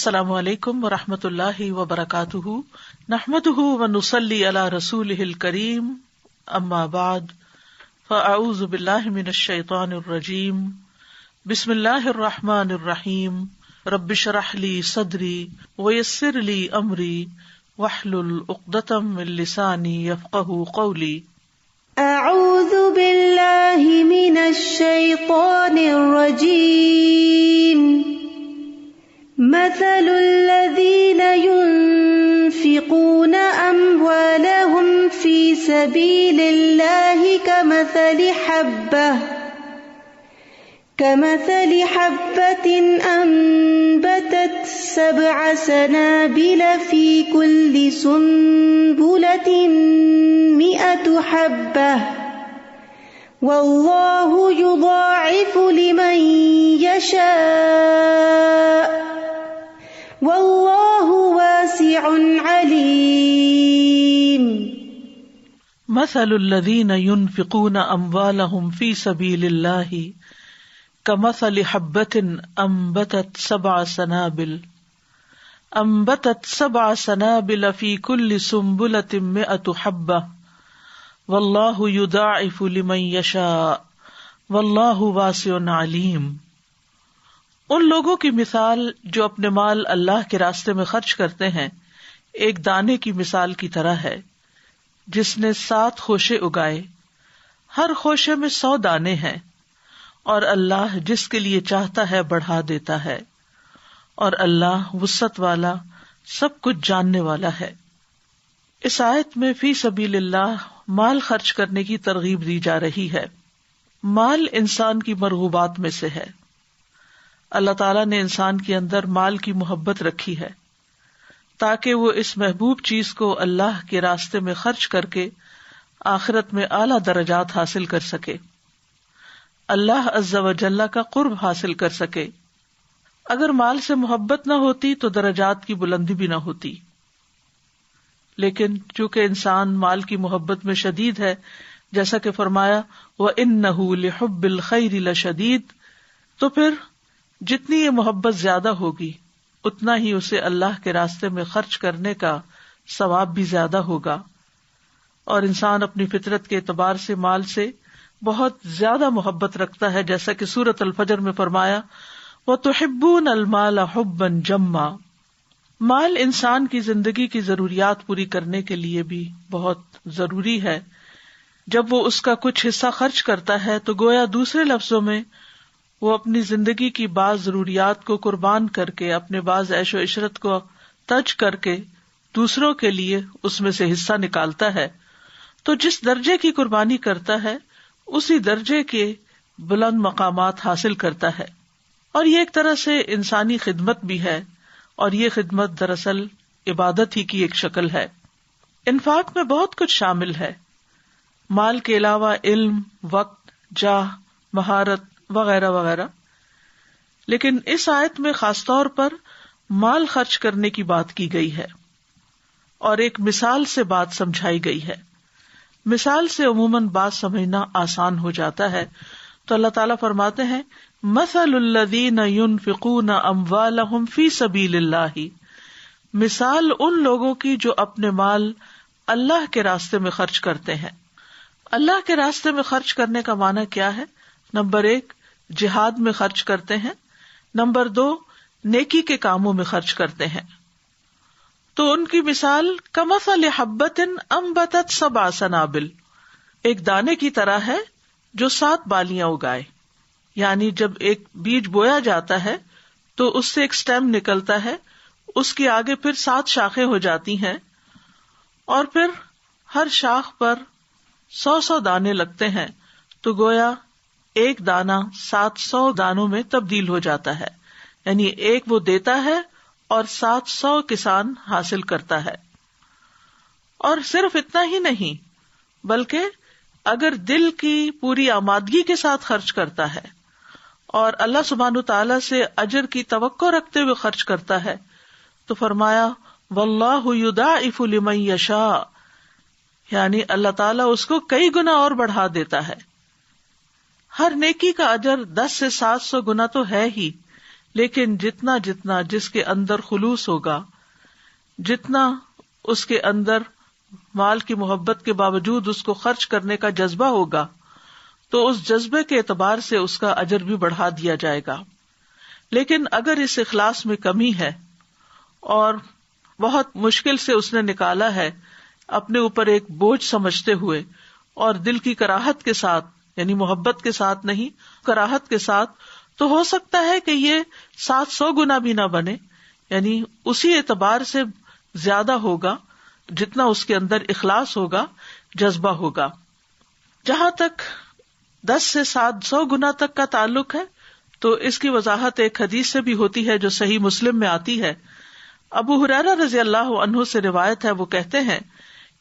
السلام علیکم ورحمۃ اللہ وبرکاتہ، نحمده ونصلی علی رسولہ الکریم، اما بعد فاعوذ باللہ من الشیطان الرجیم، بسم اللہ الرحمن الرحیم، رب اشرح لی صدری ویسر لی امری واحلل عقدۃ من لسانی یفقہوا قولی۔ اعوذ باللہ من الشیطان الرجیم، مثل الذین ينفقون اموالهم في سبیل اللہ كمثل حبة أنبتت 7 سنابل في كل سنبلة 100 حبة والله يضاعف لمن يشاء والله واسع عليم۔ مثل الذین ينفقون اموالهم في سبیل اللہ كمثل حبة أنبتت 7 سنابل في كل سنبلة 100 حبة والله يضاعف لمن يشاء والله واسع عليم۔ ان لوگوں کی مثال جو اپنے مال اللہ کے راستے میں خرچ کرتے ہیں ایک دانے کی مثال کی طرح ہے جس نے 7 خوشے اگائے، ہر خوشے میں 100 دانے ہیں، اور اللہ جس کے لیے چاہتا ہے بڑھا دیتا ہے، اور اللہ وسعت والا سب کچھ جاننے والا ہے۔ اس آیت میں فی سبیل اللہ مال خرچ کرنے کی ترغیب دی جا رہی ہے۔ مال انسان کی مرغوبات میں سے ہے۔ اللہ تعالیٰ نے انسان کے اندر مال کی محبت رکھی ہے تاکہ وہ اس محبوب چیز کو اللہ کے راستے میں خرچ کر کے آخرت میں اعلیٰ درجات حاصل کر سکے، اللہ عز و جل کا قرب حاصل کر سکے۔ اگر مال سے محبت نہ ہوتی تو درجات کی بلندی بھی نہ ہوتی، لیکن چونکہ انسان مال کی محبت میں شدید ہے، جیسا کہ فرمایا وَإِنَّهُ لِحُبِّ الْخَيْرِ لَشَدِيدٌ، تو پھر جتنی یہ محبت زیادہ ہوگی اتنا ہی اسے اللہ کے راستے میں خرچ کرنے کا ثواب بھی زیادہ ہوگا، اور انسان اپنی فطرت کے اعتبار سے مال سے بہت زیادہ محبت رکھتا ہے، جیسا کہ سورۃ الفجر میں فرمایا وَتُحِبُّونَ الْمَالَ حُبًّا جَمًّا۔ مال انسان کی زندگی کی ضروریات پوری کرنے کے لیے بھی بہت ضروری ہے۔ جب وہ اس کا کچھ حصہ خرچ کرتا ہے تو گویا دوسرے لفظوں میں وہ اپنی زندگی کی بعض ضروریات کو قربان کر کے، اپنے بعض عیش و عشرت کو ترک کر کے دوسروں کے لیے اس میں سے حصہ نکالتا ہے، تو جس درجے کی قربانی کرتا ہے اسی درجے کے بلند مقامات حاصل کرتا ہے۔ اور یہ ایک طرح سے انسانی خدمت بھی ہے، اور یہ خدمت دراصل عبادت ہی کی ایک شکل ہے۔ انفاق میں بہت کچھ شامل ہے، مال کے علاوہ علم، وقت، جاہ، مہارت وغیرہ وغیرہ، لیکن اس آیت میں خاص طور پر مال خرچ کرنے کی بات کی گئی ہے اور ایک مثال سے بات سمجھائی گئی ہے۔ مثال سے عموماً بات سمجھنا آسان ہو جاتا ہے، تو اللہ تعالیٰ فرماتے ہیں مثل الذین ينفقون اموالهم فی سبیل اللہ، مثال ان لوگوں کی جو اپنے مال اللہ کے راستے میں خرچ کرتے ہیں۔ اللہ کے راستے میں خرچ کرنے کا معنی کیا ہے؟ نمبر 1 جہاد میں خرچ کرتے ہیں، نمبر 2 نیکی کے کاموں میں خرچ کرتے ہیں۔ تو ان کی مثال کمثل حبۃ انبتت 7 سنابل، ایک دانے کی طرح ہے جو 7 بالیاں اگائے، یعنی جب ایک بیج بویا جاتا ہے تو اس سے ایک سٹیم نکلتا ہے، اس کے آگے پھر 7 شاخیں ہو جاتی ہیں، اور پھر ہر شاخ پر 100 دانے لگتے ہیں، تو گویا ایک دانہ 700 دانوں میں تبدیل ہو جاتا ہے، یعنی ایک وہ دیتا ہے اور 700 کسان حاصل کرتا ہے۔ اور صرف اتنا ہی نہیں، بلکہ اگر دل کی پوری آمادگی کے ساتھ خرچ کرتا ہے اور اللہ سبحانہ تعالیٰ سے اجر کی توقع رکھتے ہوئے خرچ کرتا ہے تو فرمایا واللہ یضاعف لمن یشاء، یعنی اللہ تعالیٰ اس کو کئی گنا اور بڑھا دیتا ہے۔ ہر نیکی کا اجر 10 سے 700 گنا تو ہے ہی، لیکن جتنا جتنا جس کے اندر خلوص ہوگا، جتنا اس کے اندر مال کی محبت کے باوجود اس کو خرچ کرنے کا جذبہ ہوگا، تو اس جذبے کے اعتبار سے اس کا اجر بھی بڑھا دیا جائے گا۔ لیکن اگر اس اخلاص میں کمی ہے اور بہت مشکل سے اس نے نکالا ہے، اپنے اوپر ایک بوجھ سمجھتے ہوئے اور دل کی کراہت کے ساتھ، یعنی محبت کے ساتھ نہیں، کراہت کے ساتھ، تو ہو سکتا ہے کہ یہ 700 گنا بھی نہ بنے، یعنی اسی اعتبار سے زیادہ ہوگا جتنا اس کے اندر اخلاص ہوگا، جذبہ ہوگا۔ جہاں تک 10 سے 700 گنا تک کا تعلق ہے تو اس کی وضاحت ایک حدیث سے بھی ہوتی ہے جو صحیح مسلم میں آتی ہے۔ ابو ہریرہ رضی اللہ عنہ سے روایت ہے، وہ کہتے ہیں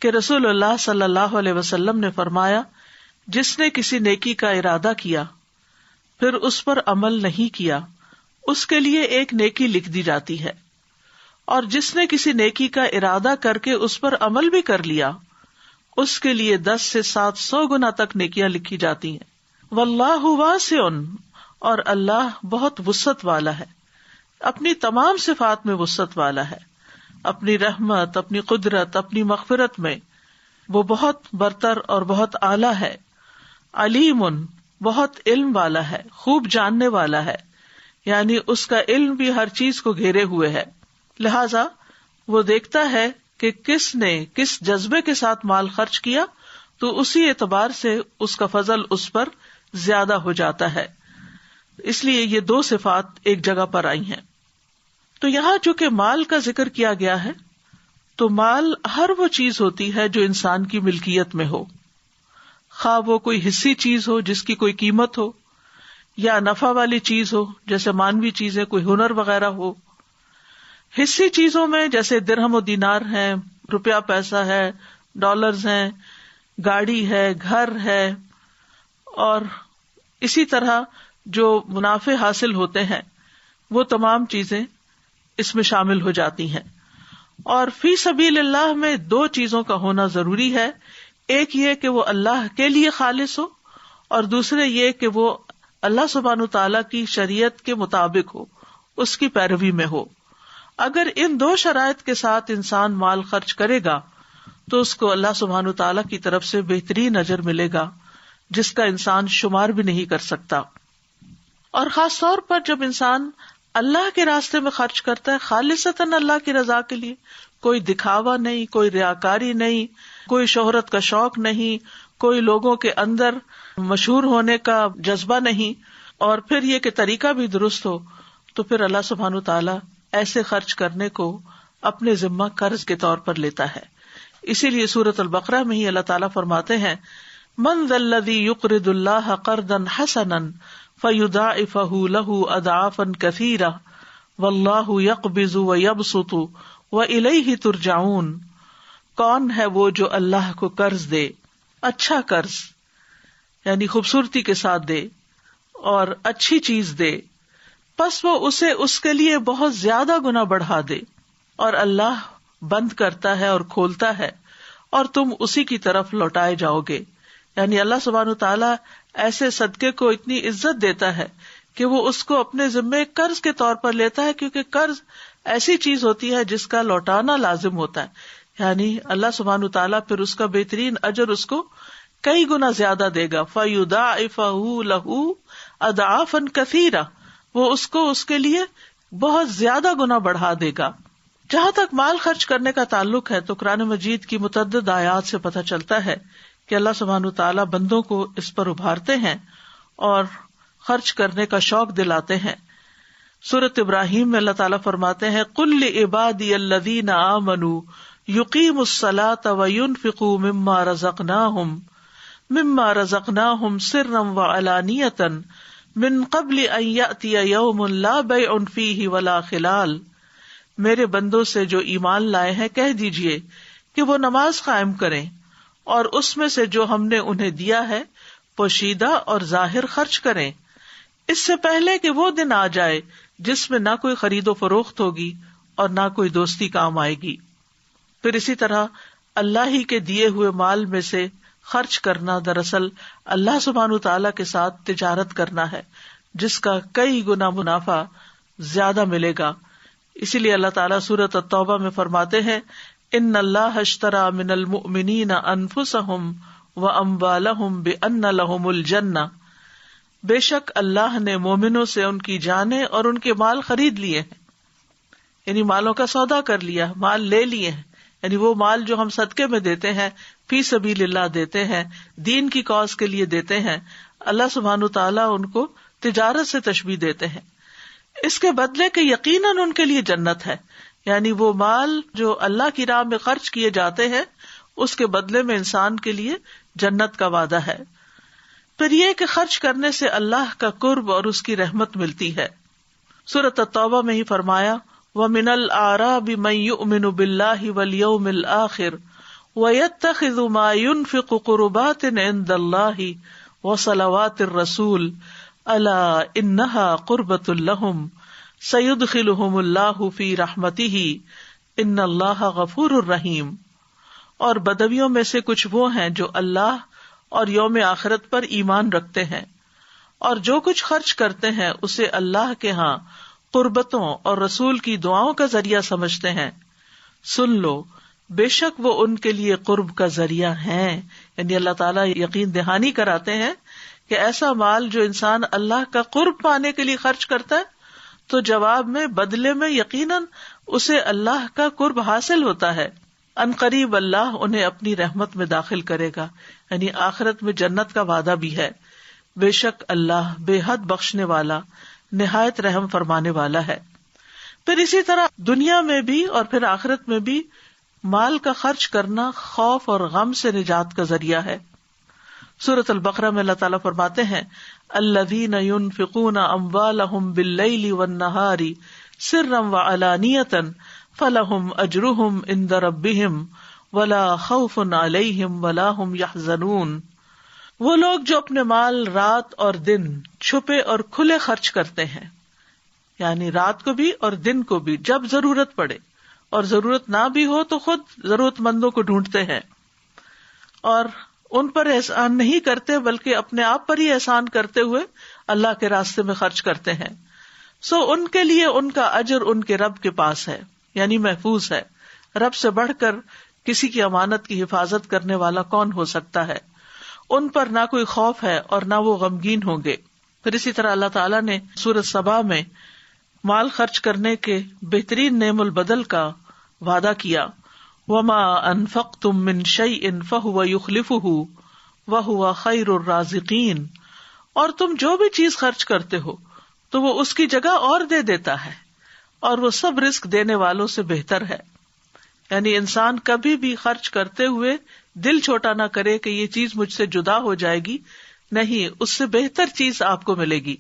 کہ رسول اللہ صلی اللہ علیہ وسلم نے فرمایا، جس نے کسی نیکی کا ارادہ کیا پھر اس پر عمل نہیں کیا، اس کے لیے ایک نیکی لکھ دی جاتی ہے، اور جس نے کسی نیکی کا ارادہ کر کے اس پر عمل بھی کر لیا، اس کے لیے 10 سے 700 گنا تک نیکیاں لکھی جاتی ہیں۔ واللہ واسع، اور اللہ بہت وسعت والا ہے، اپنی تمام صفات میں وسعت والا ہے، اپنی رحمت، اپنی قدرت، اپنی مغفرت میں وہ بہت برتر اور بہت اعلیٰ ہے۔ علیم، بہت علم والا ہے، خوب جاننے والا ہے، یعنی اس کا علم بھی ہر چیز کو گھیرے ہوئے ہے، لہذا وہ دیکھتا ہے کہ کس نے کس جذبے کے ساتھ مال خرچ کیا، تو اسی اعتبار سے اس کا فضل اس پر زیادہ ہو جاتا ہے۔ اس لیے یہ 2 صفات ایک جگہ پر آئی ہیں۔ تو یہاں چونکہ مال کا ذکر کیا گیا ہے، تو مال ہر وہ چیز ہوتی ہے جو انسان کی ملکیت میں ہو، خواہ وہ کوئی حصی چیز ہو جس کی کوئی قیمت ہو، یا نفع والی چیز ہو جیسے مانوی چیزیں، کوئی ہنر وغیرہ ہو۔ حصی چیزوں میں جیسے درہم و دینار ہیں، روپیہ پیسہ ہے، ڈالرز ہیں، گاڑی ہے، گھر ہے، اور اسی طرح جو منافع حاصل ہوتے ہیں وہ تمام چیزیں اس میں شامل ہو جاتی ہیں۔ اور فی سبیل اللہ میں 2 چیزوں کا ہونا ضروری ہے، ایک یہ کہ وہ اللہ کے لیے خالص ہو، اور دوسرے یہ کہ وہ اللہ سبحانہ تعالیٰ کی شریعت کے مطابق ہو، اس کی پیروی میں ہو۔ اگر ان 2 شرائط کے ساتھ انسان مال خرچ کرے گا تو اس کو اللہ سبحانہ تعالیٰ کی طرف سے بہترین اجر ملے گا جس کا انسان شمار بھی نہیں کر سکتا۔ اور خاص طور پر جب انسان اللہ کے راستے میں خرچ کرتا ہے خالصتاً اللہ کی رضا کے لیے، کوئی دکھاوا نہیں، کوئی ریاکاری نہیں، کوئی شہرت کا شوق نہیں، کوئی لوگوں کے اندر مشہور ہونے کا جذبہ نہیں، اور پھر یہ کہ طریقہ بھی درست ہو، تو پھر اللہ سبحانہ تعالیٰ ایسے خرچ کرنے کو اپنے ذمہ قرض کے طور پر لیتا ہے۔ اسی لیے سورۃ البقرہ میں ہی اللہ تعالیٰ فرماتے ہیں، من ذا الذی یقرض اللہ قرضا حسنا فیضاعفہ لہ اضعافا کثیرہ واللہ یقبض ویبسط والیہ ترجعون۔ کون ہے وہ جو اللہ کو قرض دے، اچھا قرض یعنی خوبصورتی کے ساتھ دے اور اچھی چیز دے، پس وہ اسے اس کے لیے بہت زیادہ گنا بڑھا دے، اور اللہ بند کرتا ہے اور کھولتا ہے اور تم اسی کی طرف لوٹائے جاؤ گے۔ یعنی اللہ سبحانہ تعالیٰ ایسے صدقے کو اتنی عزت دیتا ہے کہ وہ اس کو اپنے ذمے قرض کے طور پر لیتا ہے، کیونکہ قرض ایسی چیز ہوتی ہے جس کا لوٹانا لازم ہوتا ہے، یعنی اللہ سبحانہ تعالیٰ پھر اس کا بہترین اجر اس کو کئی گنا زیادہ دے گا۔ فَيُضَاعِفَهُ لَهُ أَضْعَافًا كَثِيرًا، وہ اس کو اس کے لیے بہت زیادہ گنا بڑھا دے گا۔ جہاں تک مال خرچ کرنے کا تعلق ہے تو قرآن مجید کی متعدد آیات سے پتہ چلتا ہے کہ اللہ سبحانہ تعالیٰ بندوں کو اس پر ابھارتے ہیں اور خرچ کرنے کا شوق دلاتے ہیں۔ سورۃ ابراہیم میں اللہ تعالیٰ فرماتے ہیں، قُل لِعِبَادِيَ الَّذِينَ آمَنُوا يُقِيمُوا الصَّلَاةَ وَيُنْفِقُوا مِمَّا رَزَقْنَاهُمْ سِرًّا وَعَلَانِيَةً مِّن قَبْلِ أَن يَأْتِيَ يَوْمٌ لَا بَيْعٌ فِيهِ وَلَا خِلَالٌ۔ میرے بندوں سے جو ایمان لائے ہیں کہہ دیجئے کہ وہ نماز قائم کریں اور اس میں سے جو ہم نے انہیں دیا ہے پوشیدہ اور ظاہر خرچ کریں، اس سے پہلے کہ وہ دن آ جائے جس میں نہ کوئی خرید و فروخت ہوگی اور نہ کوئی دوستی کام آئے گی۔ پھر اسی طرح اللہ ہی کے دیے ہوئے مال میں سے خرچ کرنا دراصل اللہ سبحانہ تعالیٰ کے ساتھ تجارت کرنا ہے، جس کا کئی گنا منافع زیادہ ملے گا. اسی لیے اللہ تعالیٰ سورۃ التوبہ میں فرماتے ہیں ان اللہ اشترى من المؤمنین انفسهم واموالهم بان لهم الجنہ، بے شک اللہ نے مومنوں سے ان کی جانیں اور ان کے مال خرید لیے ہیں، یعنی مالوں کا سودا کر لیا، مال لے لیے ہیں. یعنی وہ مال جو ہم صدقے میں دیتے ہیں، فی سبیل اللہ دیتے ہیں، دین کی کاز کے لیے دیتے ہیں، اللہ سبحانہ تعالیٰ ان کو تجارت سے تشبیہ دیتے ہیں، اس کے بدلے کہ یقیناً ان کے لیے جنت ہے. یعنی وہ مال جو اللہ کی راہ میں خرچ کیے جاتے ہیں اس کے بدلے میں انسان کے لیے جنت کا وعدہ ہے. پھر یہ کہ خرچ کرنے سے اللہ کا قرب اور اس کی رحمت ملتی ہے. سورۃ التوبہ میں ہی فرمایا وَمِنَ الْأَعْرَابِ مَن يُؤْمِنُ بِاللَّهِ وَالْيَوْمِ الْآخِرِ وَيَتَّخِذُ مَا يُنْفِقُ قُرُبَاتٍ عِندَ اللَّهِ وَصَلَوَاتِ الرَّسُولِ أَلَا إِنَّهَا قُرْبَةٌ لَهُمْ سَيُدْخِلُهُمُ اللَّهُ فِي رَحْمَتِهِ إِنَّ اللَّهَ غَفُورٌ رَحِيمٌ. اور بدویوں میں سے کچھ وہ ہیں جو اللہ اور یوم آخرت پر ایمان رکھتے ہیں اور جو کچھ خرچ کرتے ہیں اسے اللہ کے ہاں قربتوں اور رسول کی دعاؤں کا ذریعہ سمجھتے ہیں. سن لو بے شک وہ ان کے لیے قرب کا ذریعہ ہیں. یعنی اللہ تعالیٰ یقین دہانی کراتے ہیں کہ ایسا مال جو انسان اللہ کا قرب پانے کے لیے خرچ کرتا ہے تو جواب میں بدلے میں یقیناً اسے اللہ کا قرب حاصل ہوتا ہے. ان قریب اللہ انہیں اپنی رحمت میں داخل کرے گا، یعنی آخرت میں جنت کا وعدہ بھی ہے. بے شک اللہ بے حد بخشنے والا نہایت رحم فرمانے والا ہے. پھر اسی طرح دنیا میں بھی اور پھر آخرت میں بھی مال کا خرچ کرنا خوف اور غم سے نجات کا ذریعہ ہے. سورۃ البقرہ میں اللہ تعالیٰ فرماتے ہیں الذین ينفقون اموالهم باللیل والنہار سرا وعلانیۃ فلہم اجرہم عند ربہم ولا خوف علیہم ولا هم يحزنون. وہ لوگ جو اپنے مال رات اور دن چھپے اور کھلے خرچ کرتے ہیں، یعنی رات کو بھی اور دن کو بھی جب ضرورت پڑے، اور ضرورت نہ بھی ہو تو خود ضرورت مندوں کو ڈھونڈتے ہیں، اور ان پر احسان نہیں کرتے بلکہ اپنے آپ پر ہی احسان کرتے ہوئے اللہ کے راستے میں خرچ کرتے ہیں. سو ان کے لیے ان کا اجر ان کے رب کے پاس ہے، یعنی محفوظ ہے. رب سے بڑھ کر کسی کی امانت کی حفاظت کرنے والا کون ہو سکتا ہے؟ ان پر نہ کوئی خوف ہے اور نہ وہ غمگین ہوں گے. پھر اسی طرح اللہ تعالیٰ نے سورۃ سبا میں مال خرچ کرنے کے بہترین نعم البدل کا وعدہ کیا. وما انفقتم من شیء فهو يخلفه وهو خیر الرازقین. اور تم جو بھی چیز خرچ کرتے ہو تو وہ اس کی جگہ اور دے دیتا ہے اور وہ سب رزق دینے والوں سے بہتر ہے. یعنی انسان کبھی بھی خرچ کرتے ہوئے دل چھوٹا نہ کرے کہ یہ چیز مجھ سے جدا ہو جائے گی، نہیں، اس سے بہتر چیز آپ کو ملے گی.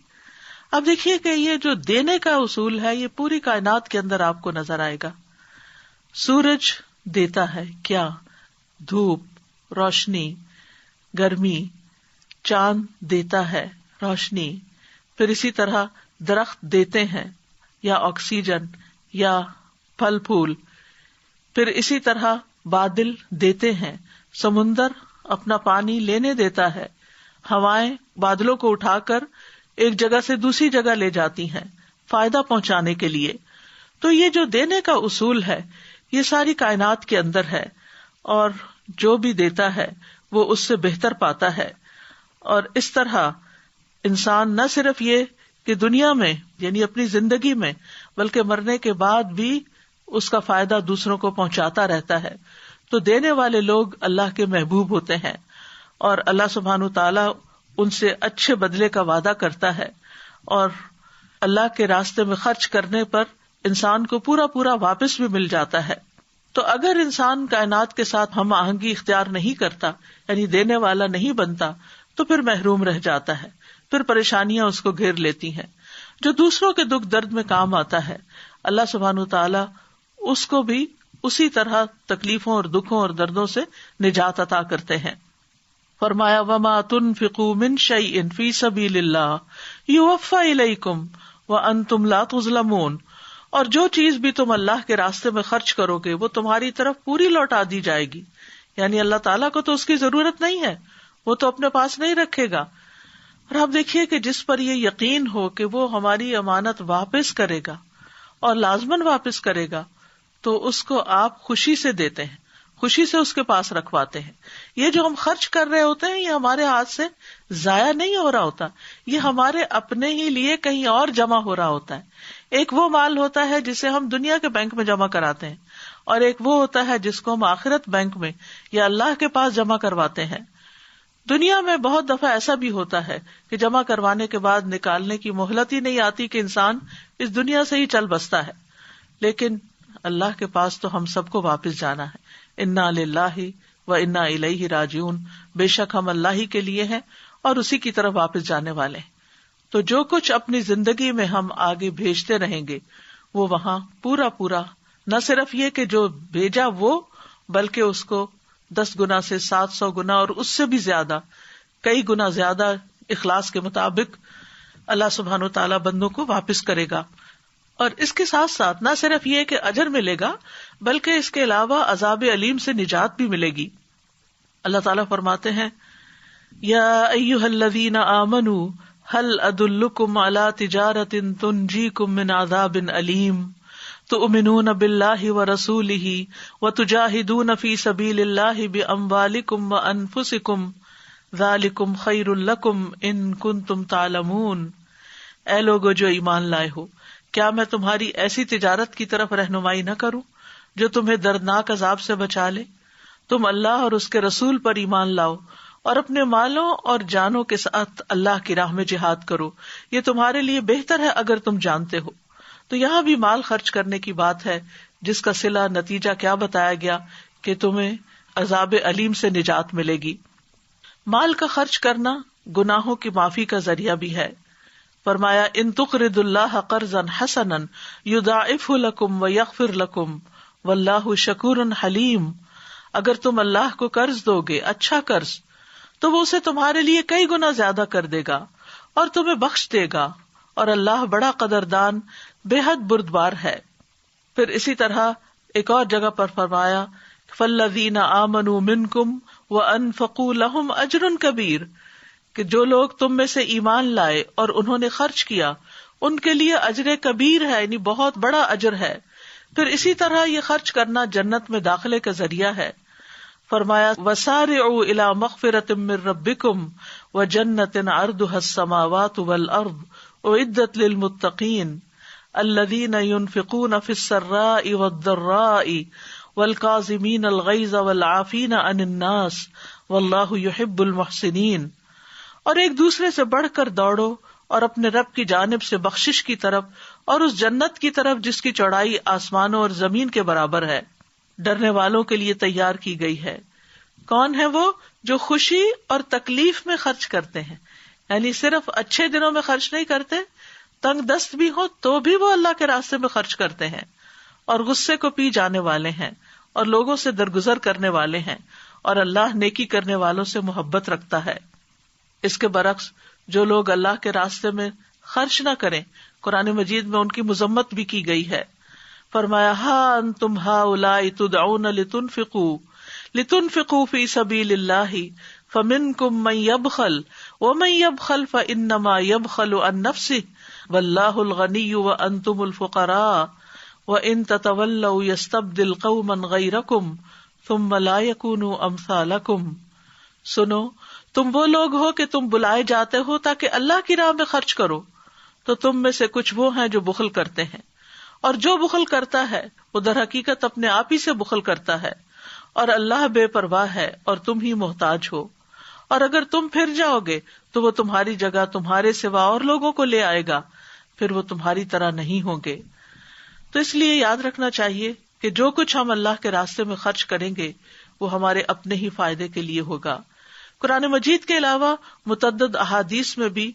اب دیکھیے کہ یہ جو دینے کا اصول ہے یہ پوری کائنات کے اندر آپ کو نظر آئے گا. سورج دیتا ہے کیا؟ دھوپ، روشنی، گرمی. چاند دیتا ہے روشنی. پھر اسی طرح درخت دیتے ہیں یا آکسیجن یا پھل پھول. پھر اسی طرح بادل دیتے ہیں، سمندر اپنا پانی لینے دیتا ہے، ہوائیں بادلوں کو اٹھا کر ایک جگہ سے دوسری جگہ لے جاتی ہیں فائدہ پہنچانے کے لیے. تو یہ جو دینے کا اصول ہے یہ ساری کائنات کے اندر ہے، اور جو بھی دیتا ہے وہ اس سے بہتر پاتا ہے. اور اس طرح انسان نہ صرف یہ کہ دنیا میں یعنی اپنی زندگی میں بلکہ مرنے کے بعد بھی اس کا فائدہ دوسروں کو پہنچاتا رہتا ہے. تو دینے والے لوگ اللہ کے محبوب ہوتے ہیں اور اللہ سبحانہ تعالیٰ ان سے اچھے بدلے کا وعدہ کرتا ہے، اور اللہ کے راستے میں خرچ کرنے پر انسان کو پورا پورا واپس بھی مل جاتا ہے. تو اگر انسان کائنات کے ساتھ ہم آہنگی اختیار نہیں کرتا، یعنی دینے والا نہیں بنتا، تو پھر محروم رہ جاتا ہے، پھر پریشانیاں اس کو گھیر لیتی ہیں. جو دوسروں کے دکھ درد میں کام آتا ہے اللہ سبحانہ تعالیٰ اس کو بھی اسی طرح تکلیفوں اور دکھوں اور دردوں سے نجات عطا کرتے ہیں. فرمایا وما تنفقوا من شیء فی سبیل اللہ یوفی الیکم وانتم لا تظلمون. اور جو چیز بھی تم اللہ کے راستے میں خرچ کرو گے وہ تمہاری طرف پوری لوٹا دی جائے گی. یعنی اللہ تعالیٰ کو تو اس کی ضرورت نہیں ہے، وہ تو اپنے پاس نہیں رکھے گا، اور آپ دیکھیے کہ جس پر یہ یقین ہو کہ وہ ہماری امانت واپس کرے گا اور لازماً واپس کرے گا تو اس کو آپ خوشی سے دیتے ہیں، خوشی سے اس کے پاس رکھواتے ہیں. یہ جو ہم خرچ کر رہے ہوتے ہیں یہ ہمارے ہاتھ سے ضائع نہیں ہو رہا ہوتا، یہ ہمارے اپنے ہی لیے کہیں اور جمع ہو رہا ہوتا ہے. ایک وہ مال ہوتا ہے جسے ہم دنیا کے بینک میں جمع کراتے ہیں، اور ایک وہ ہوتا ہے جس کو ہم آخرت بینک میں یا اللہ کے پاس جمع کرواتے ہیں. دنیا میں بہت دفعہ ایسا بھی ہوتا ہے کہ جمع کروانے کے بعد نکالنے کی مہلت ہی نہیں آتی کہ انسان اس دنیا سے ہی چل بستا ہے، لیکن اللہ کے پاس تو ہم سب کو واپس جانا ہے. انا للہ و انا الیہ راجعون، بے شک ہم اللہ ہی کے لیے ہیں اور اسی کی طرف واپس جانے والے ہیں. تو جو کچھ اپنی زندگی میں ہم آگے بھیجتے رہیں گے وہ وہاں پورا نہ صرف یہ کہ جو بھیجا وہ، بلکہ اس کو 10 گنا سے 700 گنا اور اس سے بھی زیادہ، کئی گنا زیادہ اخلاص کے مطابق اللہ سبحانہ و تعالیٰ بندوں کو واپس کرے گا. اور اس کے ساتھ ساتھ نہ صرف یہ کہ اجر ملے گا بلکہ اس کے علاوہ عذاب علیم سے نجات بھی ملے گی. اللہ تعالیٰ فرماتے ہیں یا ایھا الذین آمنوا هل ادلکم علی تجارۃ تنجیکم من عذاب علیم تؤمنون باللہ ورسولہ وتجاہدون فی سبیل اللہ باموالکم وانفسکم ذالکم خیر لکم ان کنتم تعلمون. اے لوگو جو ایمان لائے ہو، کیا میں تمہاری ایسی تجارت کی طرف رہنمائی نہ کروں جو تمہیں دردناک عذاب سے بچا لے؟ تم اللہ اور اس کے رسول پر ایمان لاؤ اور اپنے مالوں اور جانوں کے ساتھ اللہ کی راہ میں جہاد کرو، یہ تمہارے لیے بہتر ہے اگر تم جانتے ہو. تو یہاں بھی مال خرچ کرنے کی بات ہے، جس کا صلہ نتیجہ کیا بتایا گیا کہ تمہیں عذاب علیم سے نجات ملے گی. مال کا خرچ کرنا گناہوں کی معافی کا ذریعہ بھی ہے. فرمایا ان تقرضوا اللہ قرضا حسنا یضاعفہ لکم ویغفر لکم واللہ شکور حلیم. اگر تم اللہ کو قرض دو گے، اچھا قرض، تو وہ اسے تمہارے لیے کئی گنا زیادہ کر دے گا اور تمہیں بخش دے گا، اور اللہ بڑا قدردان بے حد بردبار ہے. پھر اسی طرح ایک اور جگہ پر فرمایا فالذین آمنوا منکم وانفقوا لهم اجر کبیر، کہ جو لوگ تم میں سے ایمان لائے اور انہوں نے خرچ کیا ان کے لیے اجر کبیر ہے، یعنی بہت بڑا اجر ہے. پھر اسی طرح یہ خرچ کرنا جنت میں داخلے کا ذریعہ ہے. فرمایا وسارعوا الی مغفرۃ من ربکم وجنۃ عرضها السماوات والارض اعدت للمتقین الذین ينفقون فی السراء والضراء والکاظمین الغیظ والعافین عن الناس واللہ یحب المحسنین. اور ایک دوسرے سے بڑھ کر دوڑو اور اپنے رب کی جانب سے بخشش کی طرف اور اس جنت کی طرف جس کی چوڑائی آسمانوں اور زمین کے برابر ہے، ڈرنے والوں کے لیے تیار کی گئی ہے. کون ہے وہ؟ جو خوشی اور تکلیف میں خرچ کرتے ہیں، یعنی صرف اچھے دنوں میں خرچ نہیں کرتے، تنگ دست بھی ہو تو بھی وہ اللہ کے راستے میں خرچ کرتے ہیں، اور غصے کو پی جانے والے ہیں اور لوگوں سے درگزر کرنے والے ہیں، اور اللہ نیکی کرنے والوں سے محبت رکھتا ہے. اس کے برعکس جو لوگ اللہ کے راستے میں خرچ نہ کریں، قرآن مجید میں ان کی مذمت بھی کی گئی ہے. فرمایا ہا انتم ہؤلاء تدعون لتنفقوا فی سبیل اللہ فمنکم من یبخل ومن یبخل فانما یبخل عن نفسہ واللہ الغنی وانتم الفقراء وان تتولوا یستبدل قوما غیرکم ثم لا یکونوا امثالکم. سنو، تم وہ لوگ ہو کہ تم بلائے جاتے ہو تاکہ اللہ کی راہ میں خرچ کرو، تو تم میں سے کچھ وہ ہیں جو بخل کرتے ہیں، اور جو بخل کرتا ہے وہ در حقیقت اپنے آپ ہی سے بخل کرتا ہے، اور اللہ بے پرواہ ہے اور تم ہی محتاج ہو. اور اگر تم پھر جاؤ گے تو وہ تمہاری جگہ تمہارے سوا اور لوگوں کو لے آئے گا، پھر وہ تمہاری طرح نہیں ہوں گے. تو اس لیے یاد رکھنا چاہیے کہ جو کچھ ہم اللہ کے راستے میں خرچ کریں گے وہ ہمارے اپنے ہی فائدے کے لیے ہوگا. قرآن مجید کے علاوہ متعدد احادیث میں بھی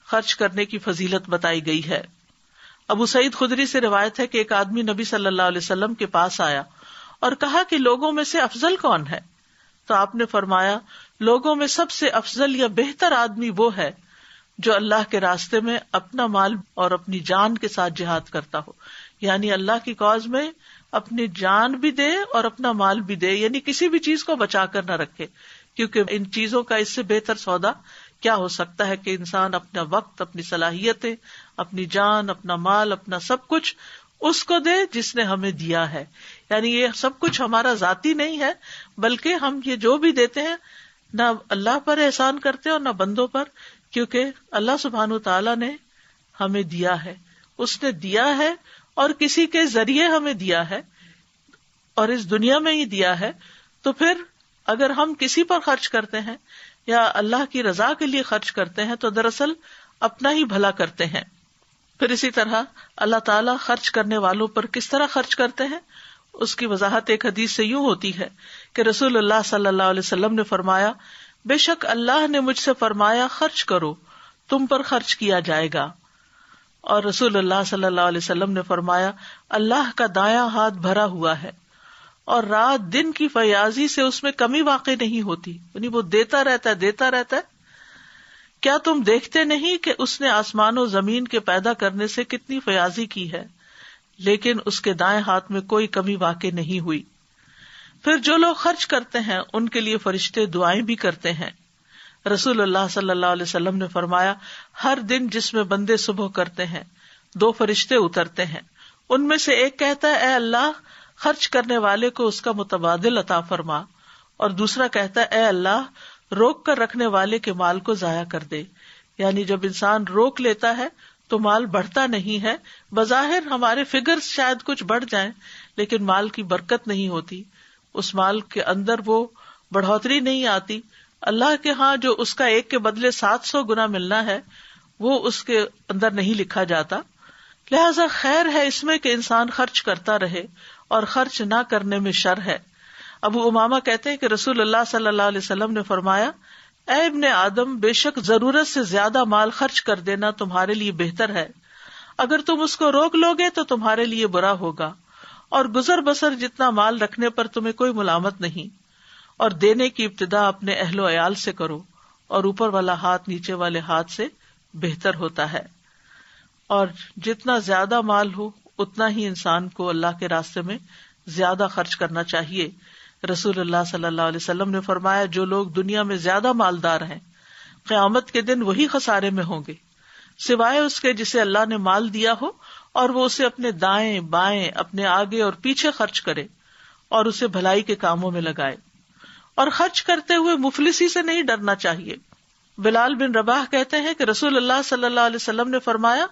خرچ کرنے کی فضیلت بتائی گئی ہے. ابو سعید خدری سے روایت ہے کہ ایک آدمی نبی صلی اللہ علیہ وسلم کے پاس آیا اور کہا کہ لوگوں میں سے افضل کون ہے؟ تو آپ نے فرمایا لوگوں میں سب سے افضل یا بہتر آدمی وہ ہے جو اللہ کے راستے میں اپنا مال اور اپنی جان کے ساتھ جہاد کرتا ہو، یعنی اللہ کی کاز میں اپنی جان بھی دے اور اپنا مال بھی دے، یعنی کسی بھی چیز کو بچا کر نہ رکھے، کیونکہ ان چیزوں کا اس سے بہتر سودا کیا ہو سکتا ہے کہ انسان اپنا وقت، اپنی صلاحیتیں، اپنی جان، اپنا مال، اپنا سب کچھ اس کو دے جس نے ہمیں دیا ہے. یعنی یہ سب کچھ ہمارا ذاتی نہیں ہے، بلکہ ہم یہ جو بھی دیتے ہیں نہ اللہ پر احسان کرتے اور نہ بندوں پر، کیونکہ اللہ سبحانہ تعالیٰ نے ہمیں دیا ہے، اس نے دیا ہے اور کسی کے ذریعے ہمیں دیا ہے اور اس دنیا میں ہی دیا ہے. تو پھر اگر ہم کسی پر خرچ کرتے ہیں یا اللہ کی رضا کے لیے خرچ کرتے ہیں تو دراصل اپنا ہی بھلا کرتے ہیں. پھر اسی طرح اللہ تعالیٰ خرچ کرنے والوں پر کس طرح خرچ کرتے ہیں اس کی وضاحت ایک حدیث سے یوں ہوتی ہے کہ رسول اللہ صلی اللہ علیہ وسلم نے فرمایا، بے شک اللہ نے مجھ سے فرمایا خرچ کرو تم پر خرچ کیا جائے گا. اور رسول اللہ صلی اللہ علیہ وسلم نے فرمایا، اللہ کا دایاں ہاتھ بھرا ہوا ہے اور رات دن کی فیاضی سے اس میں کمی واقع نہیں ہوتی، یعنی وہ دیتا رہتا ہے دیتا رہتا ہے. کیا تم دیکھتے نہیں کہ اس نے آسمان و زمین کے پیدا کرنے سے کتنی فیاضی کی ہے، لیکن اس کے دائیں ہاتھ میں کوئی کمی واقع نہیں ہوئی. پھر جو لوگ خرچ کرتے ہیں ان کے لیے فرشتے دعائیں بھی کرتے ہیں. رسول اللہ صلی اللہ علیہ وسلم نے فرمایا، ہر دن جس میں بندے صبح کرتے ہیں 2 فرشتے اترتے ہیں، ان میں سے ایک کہتا ہے اے اللہ خرچ کرنے والے کو اس کا متبادل عطا فرما، اور دوسرا کہتا ہے اے اللہ روک کر رکھنے والے کے مال کو ضائع کر دے. یعنی جب انسان روک لیتا ہے تو مال بڑھتا نہیں ہے. بظاہر ہمارے فگرز شاید کچھ بڑھ جائیں لیکن مال کی برکت نہیں ہوتی، اس مال کے اندر وہ بڑھوتری نہیں آتی. اللہ کے ہاں جو اس کا ایک کے بدلے 700 گنا ملنا ہے وہ اس کے اندر نہیں لکھا جاتا. لہذا خیر ہے اس میں کہ انسان خرچ کرتا رہے اور خرچ نہ کرنے میں شر ہے. ابو امامہ کہتے ہیں کہ رسول اللہ صلی اللہ علیہ وسلم نے فرمایا، اے ابن آدم بے شک ضرورت سے زیادہ مال خرچ کر دینا تمہارے لیے بہتر ہے، اگر تم اس کو روک لو گے تو تمہارے لیے برا ہوگا، اور گزر بسر جتنا مال رکھنے پر تمہیں کوئی ملامت نہیں، اور دینے کی ابتدا اپنے اہل و عیال سے کرو، اور اوپر والا ہاتھ نیچے والے ہاتھ سے بہتر ہوتا ہے. اور جتنا زیادہ مال ہو اتنا ہی انسان کو اللہ کے راستے میں زیادہ خرچ کرنا چاہیے. رسول اللہ صلی اللہ علیہ وسلم نے فرمایا، جو لوگ دنیا میں زیادہ مالدار ہیں قیامت کے دن وہی خسارے میں ہوں گے، سوائے اس کے جسے اللہ نے مال دیا ہو اور وہ اسے اپنے دائیں بائیں، اپنے آگے اور پیچھے خرچ کرے اور اسے بھلائی کے کاموں میں لگائے. اور خرچ کرتے ہوئے مفلسی سے نہیں ڈرنا چاہیے. بلال بن رباح کہتے ہیں کہ رسول اللہ صلی اللہ علیہ وسلم نے فرمایا،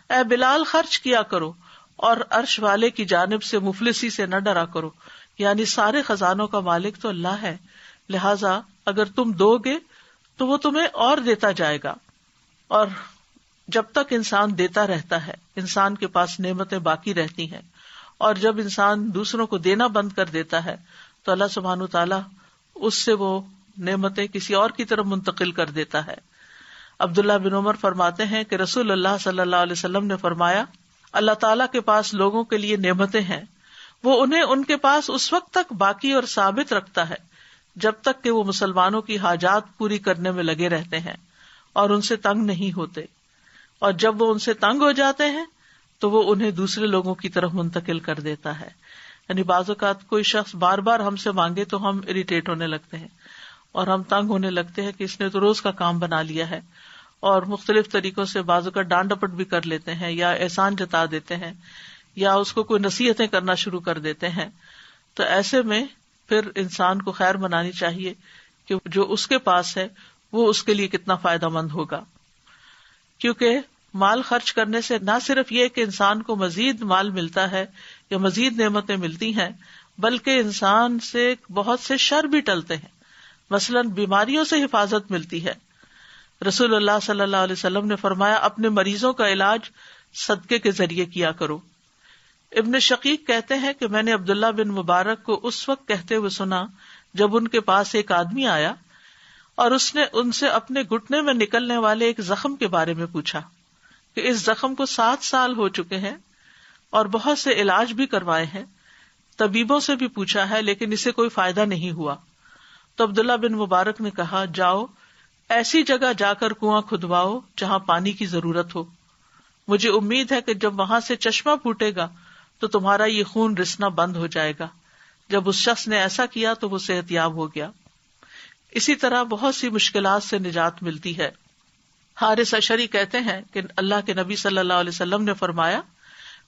اے بلال خرچ کیا کرو اور عرش والے کی جانب سے مفلسی سے نہ ڈرا کرو. یعنی سارے خزانوں کا مالک تو اللہ ہے، لہذا اگر تم دو گے تو وہ تمہیں اور دیتا جائے گا. اور جب تک انسان دیتا رہتا ہے انسان کے پاس نعمتیں باقی رہتی ہیں، اور جب انسان دوسروں کو دینا بند کر دیتا ہے تو اللہ سبحانہ تعالیٰ اس سے وہ نعمتیں کسی اور کی طرف منتقل کر دیتا ہے. عبداللہ بن عمر فرماتے ہیں کہ رسول اللہ صلی اللہ علیہ وسلم نے فرمایا، اللہ تعالیٰ کے پاس لوگوں کے لیے نعمتیں ہیں، وہ انہیں ان کے پاس اس وقت تک باقی اور ثابت رکھتا ہے جب تک کہ وہ مسلمانوں کی حاجات پوری کرنے میں لگے رہتے ہیں اور ان سے تنگ نہیں ہوتے، اور جب وہ ان سے تنگ ہو جاتے ہیں تو وہ انہیں دوسرے لوگوں کی طرف منتقل کر دیتا ہے. یعنی بعض اوقات کوئی شخص بار بار ہم سے مانگے تو ہم اریٹیٹ ہونے لگتے ہیں اور ہم تنگ ہونے لگتے ہیں کہ اس نے تو روز کا کام بنا لیا ہے، اور مختلف طریقوں سے بعض اوقات ڈانٹ ڈپٹ بھی کر لیتے ہیں یا احسان جتا دیتے ہیں یا اس کو کوئی نصیحتیں کرنا شروع کر دیتے ہیں. تو ایسے میں پھر انسان کو خیر منانی چاہیے کہ جو اس کے پاس ہے وہ اس کے لیے کتنا فائدہ مند ہوگا. کیونکہ مال خرچ کرنے سے نہ صرف یہ کہ انسان کو مزید مال ملتا ہے یا مزید نعمتیں ملتی ہیں، بلکہ انسان سے بہت سے شر بھی ٹلتے ہیں. مثلاً بیماریوں سے حفاظت ملتی ہے. رسول اللہ صلی اللہ علیہ وسلم نے فرمایا، اپنے مریضوں کا علاج صدقے کے ذریعے کیا کرو. ابن شقیق کہتے ہیں کہ میں نے عبداللہ بن مبارک کو اس وقت کہتے ہوئے سنا جب ان کے پاس ایک آدمی آیا اور اس نے ان سے اپنے گھٹنے میں نکلنے والے ایک زخم کے بارے میں پوچھا کہ اس زخم کو 7 سال ہو چکے ہیں اور بہت سے علاج بھی کروائے ہیں، طبیبوں سے بھی پوچھا ہے لیکن اسے کوئی فائدہ نہیں ہوا. تو عبداللہ بن مبارک نے کہا، جاؤ ایسی جگہ جا کر کنواں کھدواؤ جہاں پانی کی ضرورت ہو، مجھے امید ہے کہ جب وہاں سے چشمہ پھوٹے گا تو تمہارا یہ خون رسنا بند ہو جائے گا. جب اس شخص نے ایسا کیا تو وہ صحت یاب ہو گیا. اسی طرح بہت سی مشکلات سے نجات ملتی ہے. حارث اشعری کہتے ہیں کہ اللہ کے نبی صلی اللہ علیہ وسلم نے فرمایا،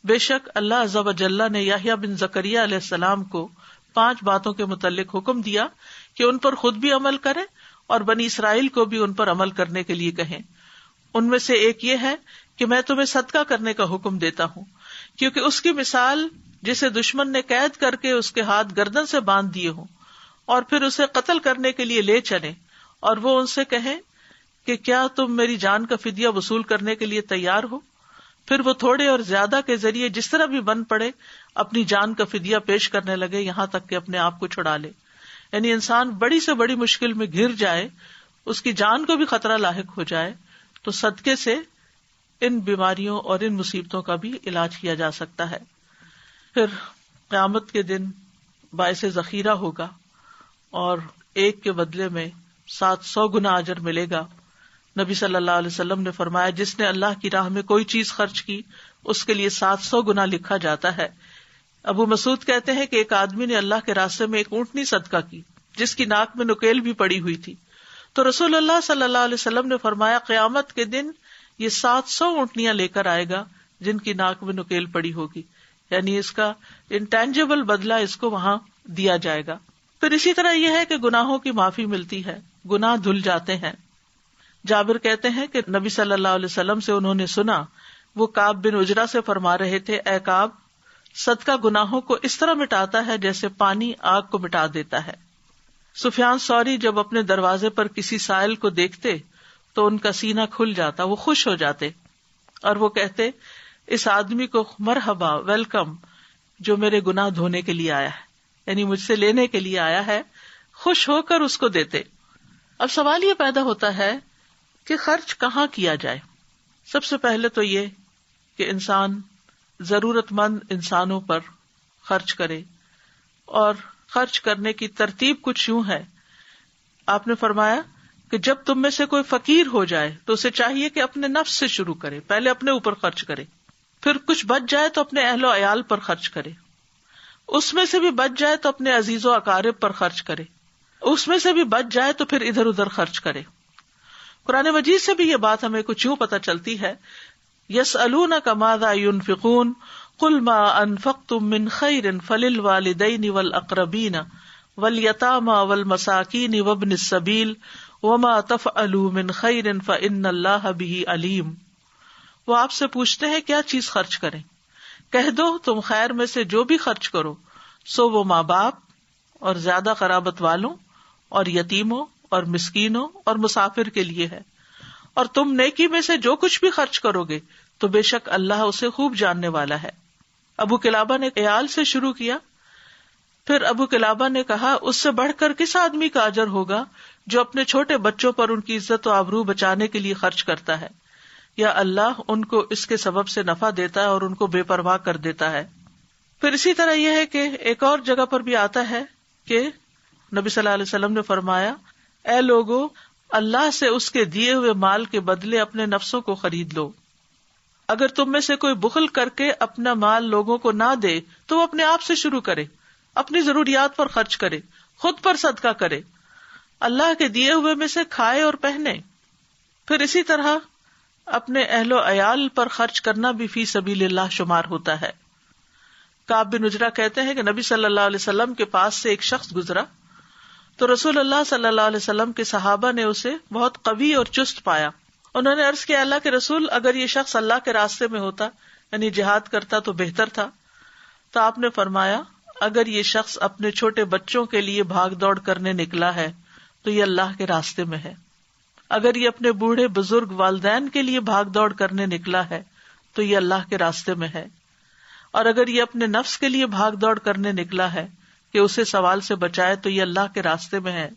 بے شک اللہ عز و جل نے یحییٰ بن زکریا علیہ السلام کو 5 باتوں کے متعلق حکم دیا کہ ان پر خود بھی عمل کریں اور بنی اسرائیل کو بھی ان پر عمل کرنے کے لیے کہیں۔ ان میں سے ایک یہ ہے کہ میں تمہیں صدقہ کرنے کا حکم دیتا ہوں، کیونکہ اس کی مثال جسے دشمن نے قید کر کے اس کے ہاتھ گردن سے باندھ دیے ہوں اور پھر اسے قتل کرنے کے لیے لے چلیں اور وہ ان سے کہیں کہ کیا تم میری جان کا فدیہ وصول کرنے کے لیے تیار ہو، پھر وہ تھوڑے اور زیادہ کے ذریعے جس طرح بھی بن پڑے اپنی جان کا فدیہ پیش کرنے لگے یہاں تک کہ اپنے آپ کو چھڑا لے۔ یعنی انسان بڑی سے بڑی مشکل میں گھر جائے، اس کی جان کو بھی خطرہ لاحق ہو جائے، تو صدقے سے ان بیماریوں اور ان مصیبتوں کا بھی علاج کیا جا سکتا ہے۔ پھر قیامت کے دن باعث ذخیرہ ہوگا اور ایک کے بدلے میں 700 گنا اجر ملے گا۔ نبی صلی اللہ علیہ وسلم نے فرمایا، جس نے اللہ کی راہ میں کوئی چیز خرچ کی اس کے لیے 700 گنا لکھا جاتا ہے۔ ابو مسعود کہتے ہیں کہ ایک آدمی نے اللہ کے راستے میں ایک اونٹنی صدقہ کی جس کی ناک میں نکیل بھی پڑی ہوئی تھی، تو رسول اللہ صلی اللہ علیہ وسلم نے فرمایا، قیامت کے دن یہ 700 اونٹنیاں لے کر آئے گا جن کی ناک میں نکیل پڑی ہوگی، یعنی اس کا انٹینجیبل بدلہ اس کو وہاں دیا جائے گا۔ پھر اسی طرح یہ ہے کہ گناہوں کی معافی ملتی ہے، گناہ دھل جاتے ہیں۔ جابر کہتے ہیں کہ نبی صلی اللہ علیہ وسلم سے انہوں نے سنا، وہ کعب بن عجرہ سے فرما رہے تھے، اے کعب، صدقہ گناہوں کو اس طرح مٹاتا ہے جیسے پانی آگ کو مٹا دیتا ہے۔ سفیان ثوری جب اپنے دروازے پر کسی سائل کو دیکھتے تو ان کا سینہ کھل جاتا، وہ خوش ہو جاتے اور وہ کہتے، اس آدمی کو مرحبا، ویلکم، جو میرے گناہ دھونے کے لیے آیا ہے، یعنی مجھ سے لینے کے لیے آیا ہے، خوش ہو کر اس کو دیتے۔ اب سوال یہ پیدا ہوتا ہے کہ خرچ کہاں کیا جائے؟ سب سے پہلے تو یہ کہ انسان ضرورت مند انسانوں پر خرچ کرے، اور خرچ کرنے کی ترتیب کچھ یوں ہے۔ آپ نے فرمایا کہ جب تم میں سے کوئی فقیر ہو جائے تو اسے چاہیے کہ اپنے نفس سے شروع کرے، پہلے اپنے اوپر خرچ کرے، پھر کچھ بچ جائے تو اپنے اہل و عیال پر خرچ کرے، اس میں سے بھی بچ جائے تو اپنے عزیز و اقارب پر خرچ کرے، اس میں سے بھی بچ جائے تو پھر ادھر ادھر خرچ کرے۔ قرآن مجید سے بھی یہ بات ہمیں کچھ یوں پتہ چلتی ہے، یسألونک ماذا ينفقون قل ما انفقتم من خیر فللوالدین والاقربین والیتامى والمساکین وابن السبیل وما تفعلوا من خیر فإن اللہ بہ علیم۔ وہ آپ سے پوچھتے ہیں کیا چیز خرچ کریں، کہہ دو تم خیر میں سے جو بھی خرچ کرو سو وہ ماں باپ اور زیادہ قرابت والوں اور یتیموں اور مسکینوں اور مسافر کے لیے ہے، اور تم نیکی میں سے جو کچھ بھی خرچ کرو گے تو بے شک اللہ اسے خوب جاننے والا ہے۔ ابو قلابہ نے عیال سے شروع کیا، پھر ابو قلابہ نے کہا، اس سے بڑھ کر کس آدمی کا اجر ہوگا جو اپنے چھوٹے بچوں پر ان کی عزت و آبرو بچانے کے لیے خرچ کرتا ہے، یا اللہ ان کو اس کے سبب سے نفع دیتا ہے اور ان کو بے پرواہ کر دیتا ہے۔ پھر اسی طرح یہ ہے کہ ایک اور جگہ پر بھی آتا ہے کہ نبی صلی اللہ علیہ وسلم نے فرمایا، اے لوگو، اللہ سے اس کے دیے ہوئے مال کے بدلے اپنے نفسوں کو خرید لو۔ اگر تم میں سے کوئی بخل کر کے اپنا مال لوگوں کو نہ دے تو وہ اپنے آپ سے شروع کرے، اپنی ضروریات پر خرچ کرے، خود پر صدقہ کرے، اللہ کے دیے ہوئے میں سے کھائے اور پہنے۔ پھر اسی طرح اپنے اہل و عیال پر خرچ کرنا بھی فی سبیل اللہ شمار ہوتا ہے۔ کعب بن عجرہ کہتے ہیں کہ نبی صلی اللہ علیہ وسلم کے پاس سے ایک شخص گزرا تو رسول اللہ صلی اللہ علیہ وسلم کے صحابہ نے اسے بہت قوی اور چست پایا۔ انہوں نے عرض کیا، اللہ کے رسول، اگر یہ شخص اللہ کے راستے میں ہوتا، یعنی جہاد کرتا تو بہتر تھا۔ تو آپ نے فرمایا، اگر یہ شخص اپنے چھوٹے بچوں کے لیے بھاگ دوڑ کرنے نکلا ہے تو یہ اللہ کے راستے میں ہے، اگر یہ اپنے بوڑھے بزرگ والدین کے لیے بھاگ دوڑ کرنے نکلا ہے تو یہ اللہ کے راستے میں ہے، اور اگر یہ اپنے نفس کے لیے بھاگ دوڑ کرنے نکلا ہے کہ اسے سوال سے بچائے تو یہ اللہ کے راستے میں ہے،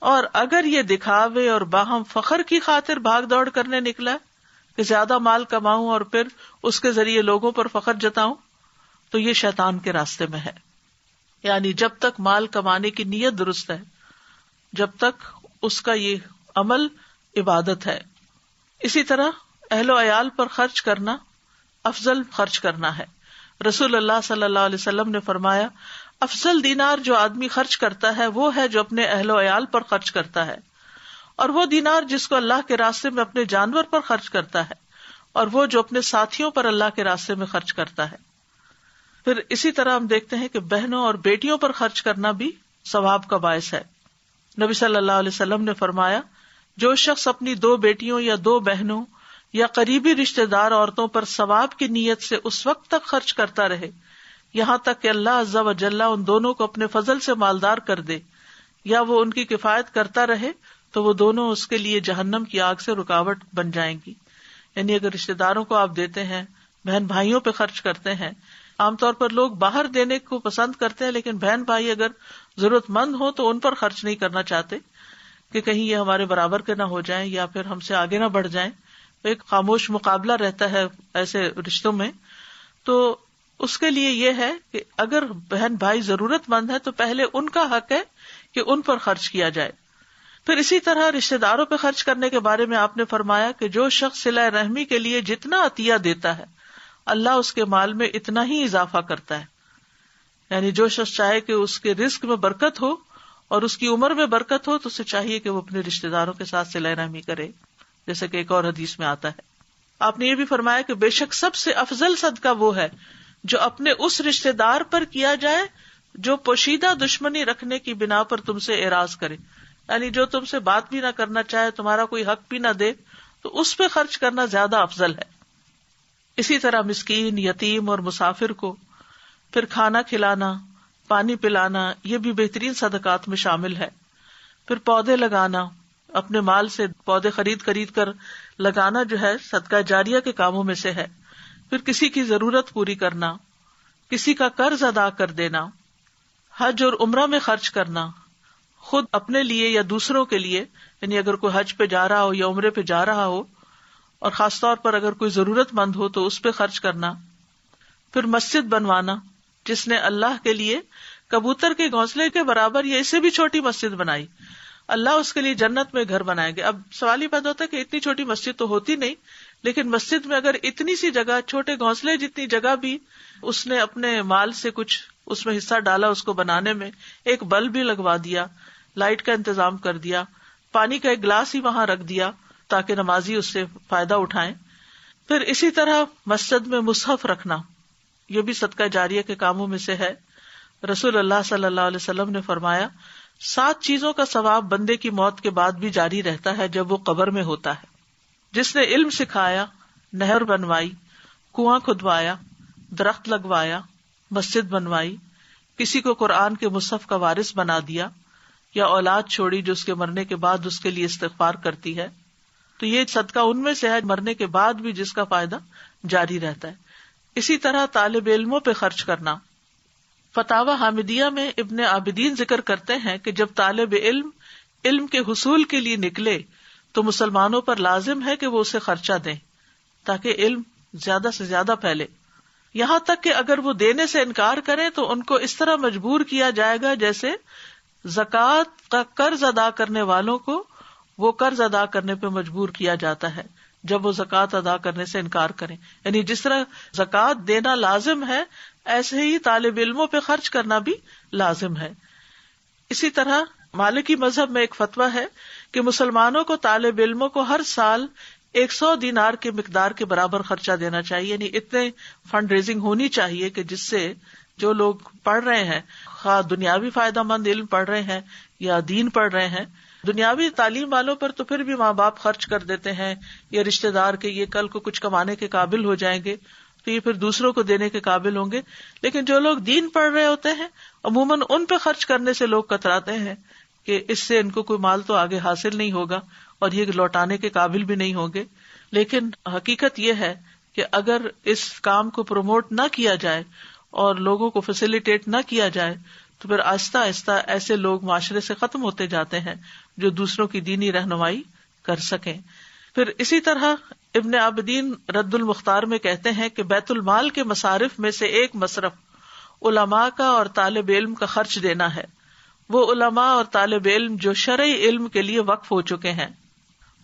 اور اگر یہ دکھاوے اور باہم فخر کی خاطر بھاگ دوڑ کرنے نکلا ہے کہ زیادہ مال کماؤں اور پھر اس کے ذریعے لوگوں پر فخر جتاؤں تو یہ شیطان کے راستے میں ہے۔ یعنی جب تک مال کمانے کی نیت درست ہے، جب تک اس کا یہ عمل عبادت ہے۔ اسی طرح اہل و عیال پر خرچ کرنا افضل خرچ کرنا ہے۔ رسول اللہ صلی اللہ علیہ وسلم نے فرمایا، افضل دینار جو آدمی خرچ کرتا ہے وہ ہے جو اپنے اہل و عیال پر خرچ کرتا ہے، اور وہ دینار جس کو اللہ کے راستے میں اپنے جانور پر خرچ کرتا ہے، اور وہ جو اپنے ساتھیوں پر اللہ کے راستے میں خرچ کرتا ہے۔ پھر اسی طرح ہم دیکھتے ہیں کہ بہنوں اور بیٹیوں پر خرچ کرنا بھی ثواب کا باعث ہے۔ نبی صلی اللہ علیہ وسلم نے فرمایا، جو شخص اپنی 2 بیٹیوں یا 2 بہنوں یا قریبی رشتہ دار عورتوں پر ثواب کی نیت سے اس وقت تک خرچ کرتا رہے یہاں تک کہ اللہ عز و جل ان دونوں کو اپنے فضل سے مالدار کر دے، یا وہ ان کی کفایت کرتا رہے، تو وہ دونوں اس کے لیے جہنم کی آگ سے رکاوٹ بن جائیں گی۔ یعنی اگر رشتہ داروں کو آپ دیتے ہیں، بہن بھائیوں پہ خرچ کرتے ہیں، عام طور پر لوگ باہر دینے کو پسند کرتے ہیں، لیکن بہن بھائی اگر ضرورت مند ہو تو ان پر خرچ نہیں کرنا چاہتے کہ کہیں یہ ہمارے برابر کے نہ ہو جائیں یا پھر ہم سے آگے نہ بڑھ جائیں۔ ایک خاموش مقابلہ رہتا ہے ایسے رشتوں میں۔ تو اس کے لیے یہ ہے کہ اگر بہن بھائی ضرورت مند ہے تو پہلے ان کا حق ہے کہ ان پر خرچ کیا جائے۔ پھر اسی طرح رشتہ داروں پہ خرچ کرنے کے بارے میں آپ نے فرمایا کہ جو شخص صلہ رحمی کے لیے جتنا عطیہ دیتا ہے اللہ اس کے مال میں اتنا ہی اضافہ کرتا ہے۔ یعنی جو شخص چاہے کہ اس کے رزق میں برکت ہو اور اس کی عمر میں برکت ہو تو اسے چاہیے کہ وہ اپنے رشتہ داروں کے ساتھ صلہ رحمی کرے، جیسے کہ ایک اور حدیث میں آتا ہے۔ آپ نے یہ بھی فرمایا کہ بے شک سب سے افضل صدقہ وہ ہے جو اپنے اس رشتہ دار پر کیا جائے جو پوشیدہ دشمنی رکھنے کی بنا پر تم سے اعراض کرے، یعنی جو تم سے بات بھی نہ کرنا چاہے، تمہارا کوئی حق بھی نہ دے، تو اس پہ خرچ کرنا زیادہ افضل ہے۔ اسی طرح مسکین، یتیم اور مسافر کو پھر کھانا کھلانا، پانی پلانا، یہ بھی بہترین صدقات میں شامل ہے۔ پھر پودے لگانا، اپنے مال سے پودے خرید کر لگانا جو ہے صدقہ جاریہ کے کاموں میں سے ہے۔ پھر کسی کی ضرورت پوری کرنا، کسی کا قرض ادا کر دینا، حج اور عمرہ میں خرچ کرنا، خود اپنے لیے یا دوسروں کے لیے، یعنی اگر کوئی حج پہ جا رہا ہو یا عمرے پہ جا رہا ہو اور خاص طور پر اگر کوئی ضرورت مند ہو تو اس پہ خرچ کرنا۔ پھر مسجد بنوانا، جس نے اللہ کے لیے کبوتر کے گھونسلے کے برابر یا اس سے بھی چھوٹی مسجد بنائی، اللہ اس کے لیے جنت میں گھر بنائیں گے۔ اب سوال یہ پیدا ہوتا ہے کہ اتنی چھوٹی مسجد تو ہوتی نہیں، لیکن مسجد میں اگر اتنی سی جگہ، چھوٹے گھونسلے جتنی جگہ بھی اس نے اپنے مال سے کچھ اس میں حصہ ڈالا، اس کو بنانے میں ایک بلب بھی لگوا دیا، لائٹ کا انتظام کر دیا، پانی کا ایک گلاس ہی وہاں رکھ دیا تاکہ نمازی اس سے فائدہ اٹھائیں۔ پھر اسی طرح مسجد میں مصحف رکھنا، یہ بھی صدقہ جاریہ کے کاموں میں سے ہے۔ رسول اللہ صلی اللہ علیہ وسلم نے فرمایا 7 چیزوں کا ثواب بندے کی موت کے بعد بھی جاری رہتا ہے جب وہ قبر میں ہوتا ہے: جس نے علم سکھایا، نہر بنوائی، کنواں کھدوایا، درخت لگوایا، مسجد بنوائی، کسی کو قرآن کے مصحف کا وارث بنا دیا، یا اولاد چھوڑی جو اس کے مرنے کے بعد اس کے لیے استغفار کرتی ہے۔ تو یہ صدقہ ان میں سے ہے مرنے کے بعد بھی جس کا فائدہ جاری رہتا ہے۔ اسی طرح طالب علموں پہ خرچ کرنا۔ فتاوی حامدیہ میں ابن عابدین ذکر کرتے ہیں کہ جب طالب علم علم کے حصول کے لیے نکلے تو مسلمانوں پر لازم ہے کہ وہ اسے خرچہ دیں تاکہ علم زیادہ سے زیادہ پھیلے، یہاں تک کہ اگر وہ دینے سے انکار کریں تو ان کو اس طرح مجبور کیا جائے گا جیسے زکوٰۃ کا قرض ادا کرنے والوں کو وہ قرض ادا کرنے پہ مجبور کیا جاتا ہے جب وہ زکوٰۃ ادا کرنے سے انکار کریں۔ یعنی جس طرح زکوٰۃ دینا لازم ہے ایسے ہی طالب علموں پہ خرچ کرنا بھی لازم ہے۔ اسی طرح مالکی مذہب میں ایک فتویٰ ہے کہ مسلمانوں کو طالب علموں کو ہر سال 100 دینار کی مقدار کے برابر خرچہ دینا چاہیے، یعنی اتنے فنڈ ریزنگ ہونی چاہیے کہ جس سے جو لوگ پڑھ رہے ہیں، خواہ دنیاوی فائدہ مند علم پڑھ رہے ہیں یا دین پڑھ رہے ہیں، دنیاوی تعلیم والوں پر تو پھر بھی ماں باپ خرچ کر دیتے ہیں یا رشتہ دار کے یہ کل کو کچھ کمانے کے قابل ہو جائیں گے تو یہ پھر دوسروں کو دینے کے قابل ہوں گے، لیکن جو لوگ دین پڑھ رہے ہوتے ہیں عموماً ان پہ خرچ کرنے سے لوگ کتراتے ہیں کہ اس سے ان کو کوئی مال تو آگے حاصل نہیں ہوگا اور یہ لوٹانے کے قابل بھی نہیں ہوں گے۔ لیکن حقیقت یہ ہے کہ اگر اس کام کو پروموٹ نہ کیا جائے اور لوگوں کو فیسیلیٹیٹ نہ کیا جائے تو پھر آہستہ آہستہ ایسے لوگ معاشرے سے ختم ہوتے جاتے ہیں جو دوسروں کی دینی رہنمائی کر سکیں۔ پھر اسی طرح ابن عابدین رد المختار میں کہتے ہیں کہ بیت المال کے مصارف میں سے ایک مصرف علماء کا اور طالب علم کا خرچ دینا ہے، وہ علماء اور طالب علم جو شرعی علم کے لیے وقف ہو چکے ہیں۔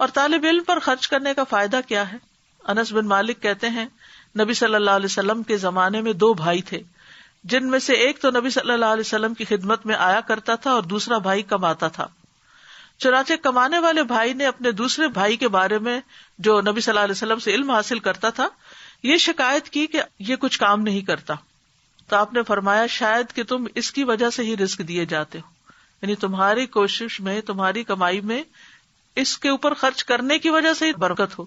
اور طالب علم پر خرچ کرنے کا فائدہ کیا ہے؟ انس بن مالک کہتے ہیں نبی صلی اللہ علیہ وسلم کے زمانے میں 2 بھائی تھے، جن میں سے ایک تو نبی صلی اللہ علیہ وسلم کی خدمت میں آیا کرتا تھا اور دوسرا بھائی کماتا تھا۔ چنانچہ کمانے والے بھائی نے اپنے دوسرے بھائی کے بارے میں جو نبی صلی اللہ علیہ وسلم سے علم حاصل کرتا تھا یہ شکایت کی کہ یہ کچھ کام نہیں کرتا. تو آپ نے فرمایا شاید کہ تم اس کی وجہ سے ہی رزق دیے جاتے ہو، یعنی تمہاری کوشش میں، تمہاری کمائی میں اس کے اوپر خرچ کرنے کی وجہ سے ہی برکت ہو.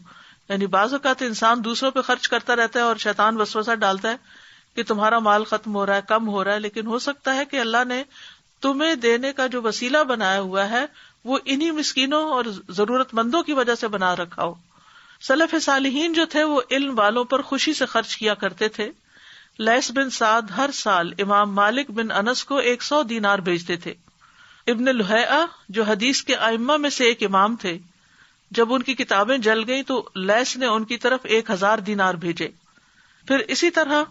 یعنی بعض اوقات انسان دوسروں پہ خرچ کرتا رہتا ہے اور شیطان وسوسہ ڈالتا ہے کہ تمہارا مال ختم ہو رہا ہے، کم ہو رہا ہے، لیکن ہو سکتا ہے کہ اللہ نے تمہیں دینے کا جو وسیلہ بنایا ہوا ہے وہ انہی مسکینوں اور ضرورت مندوں کی وجہ سے بنا رکھا ہو. سلف صالحین جو تھے وہ علم والوں پر خوشی سے خرچ کیا کرتے تھے. لیث بن سعد ہر سال امام مالک بن انس کو 100 دینار بھیجتے تھے. ابن لہیعہ جو حدیث کے ائمہ میں سے ایک امام تھے، جب ان کی کتابیں جل گئیں تو لیث نے ان کی طرف 1000 دینار بھیجے. پھر اسی طرح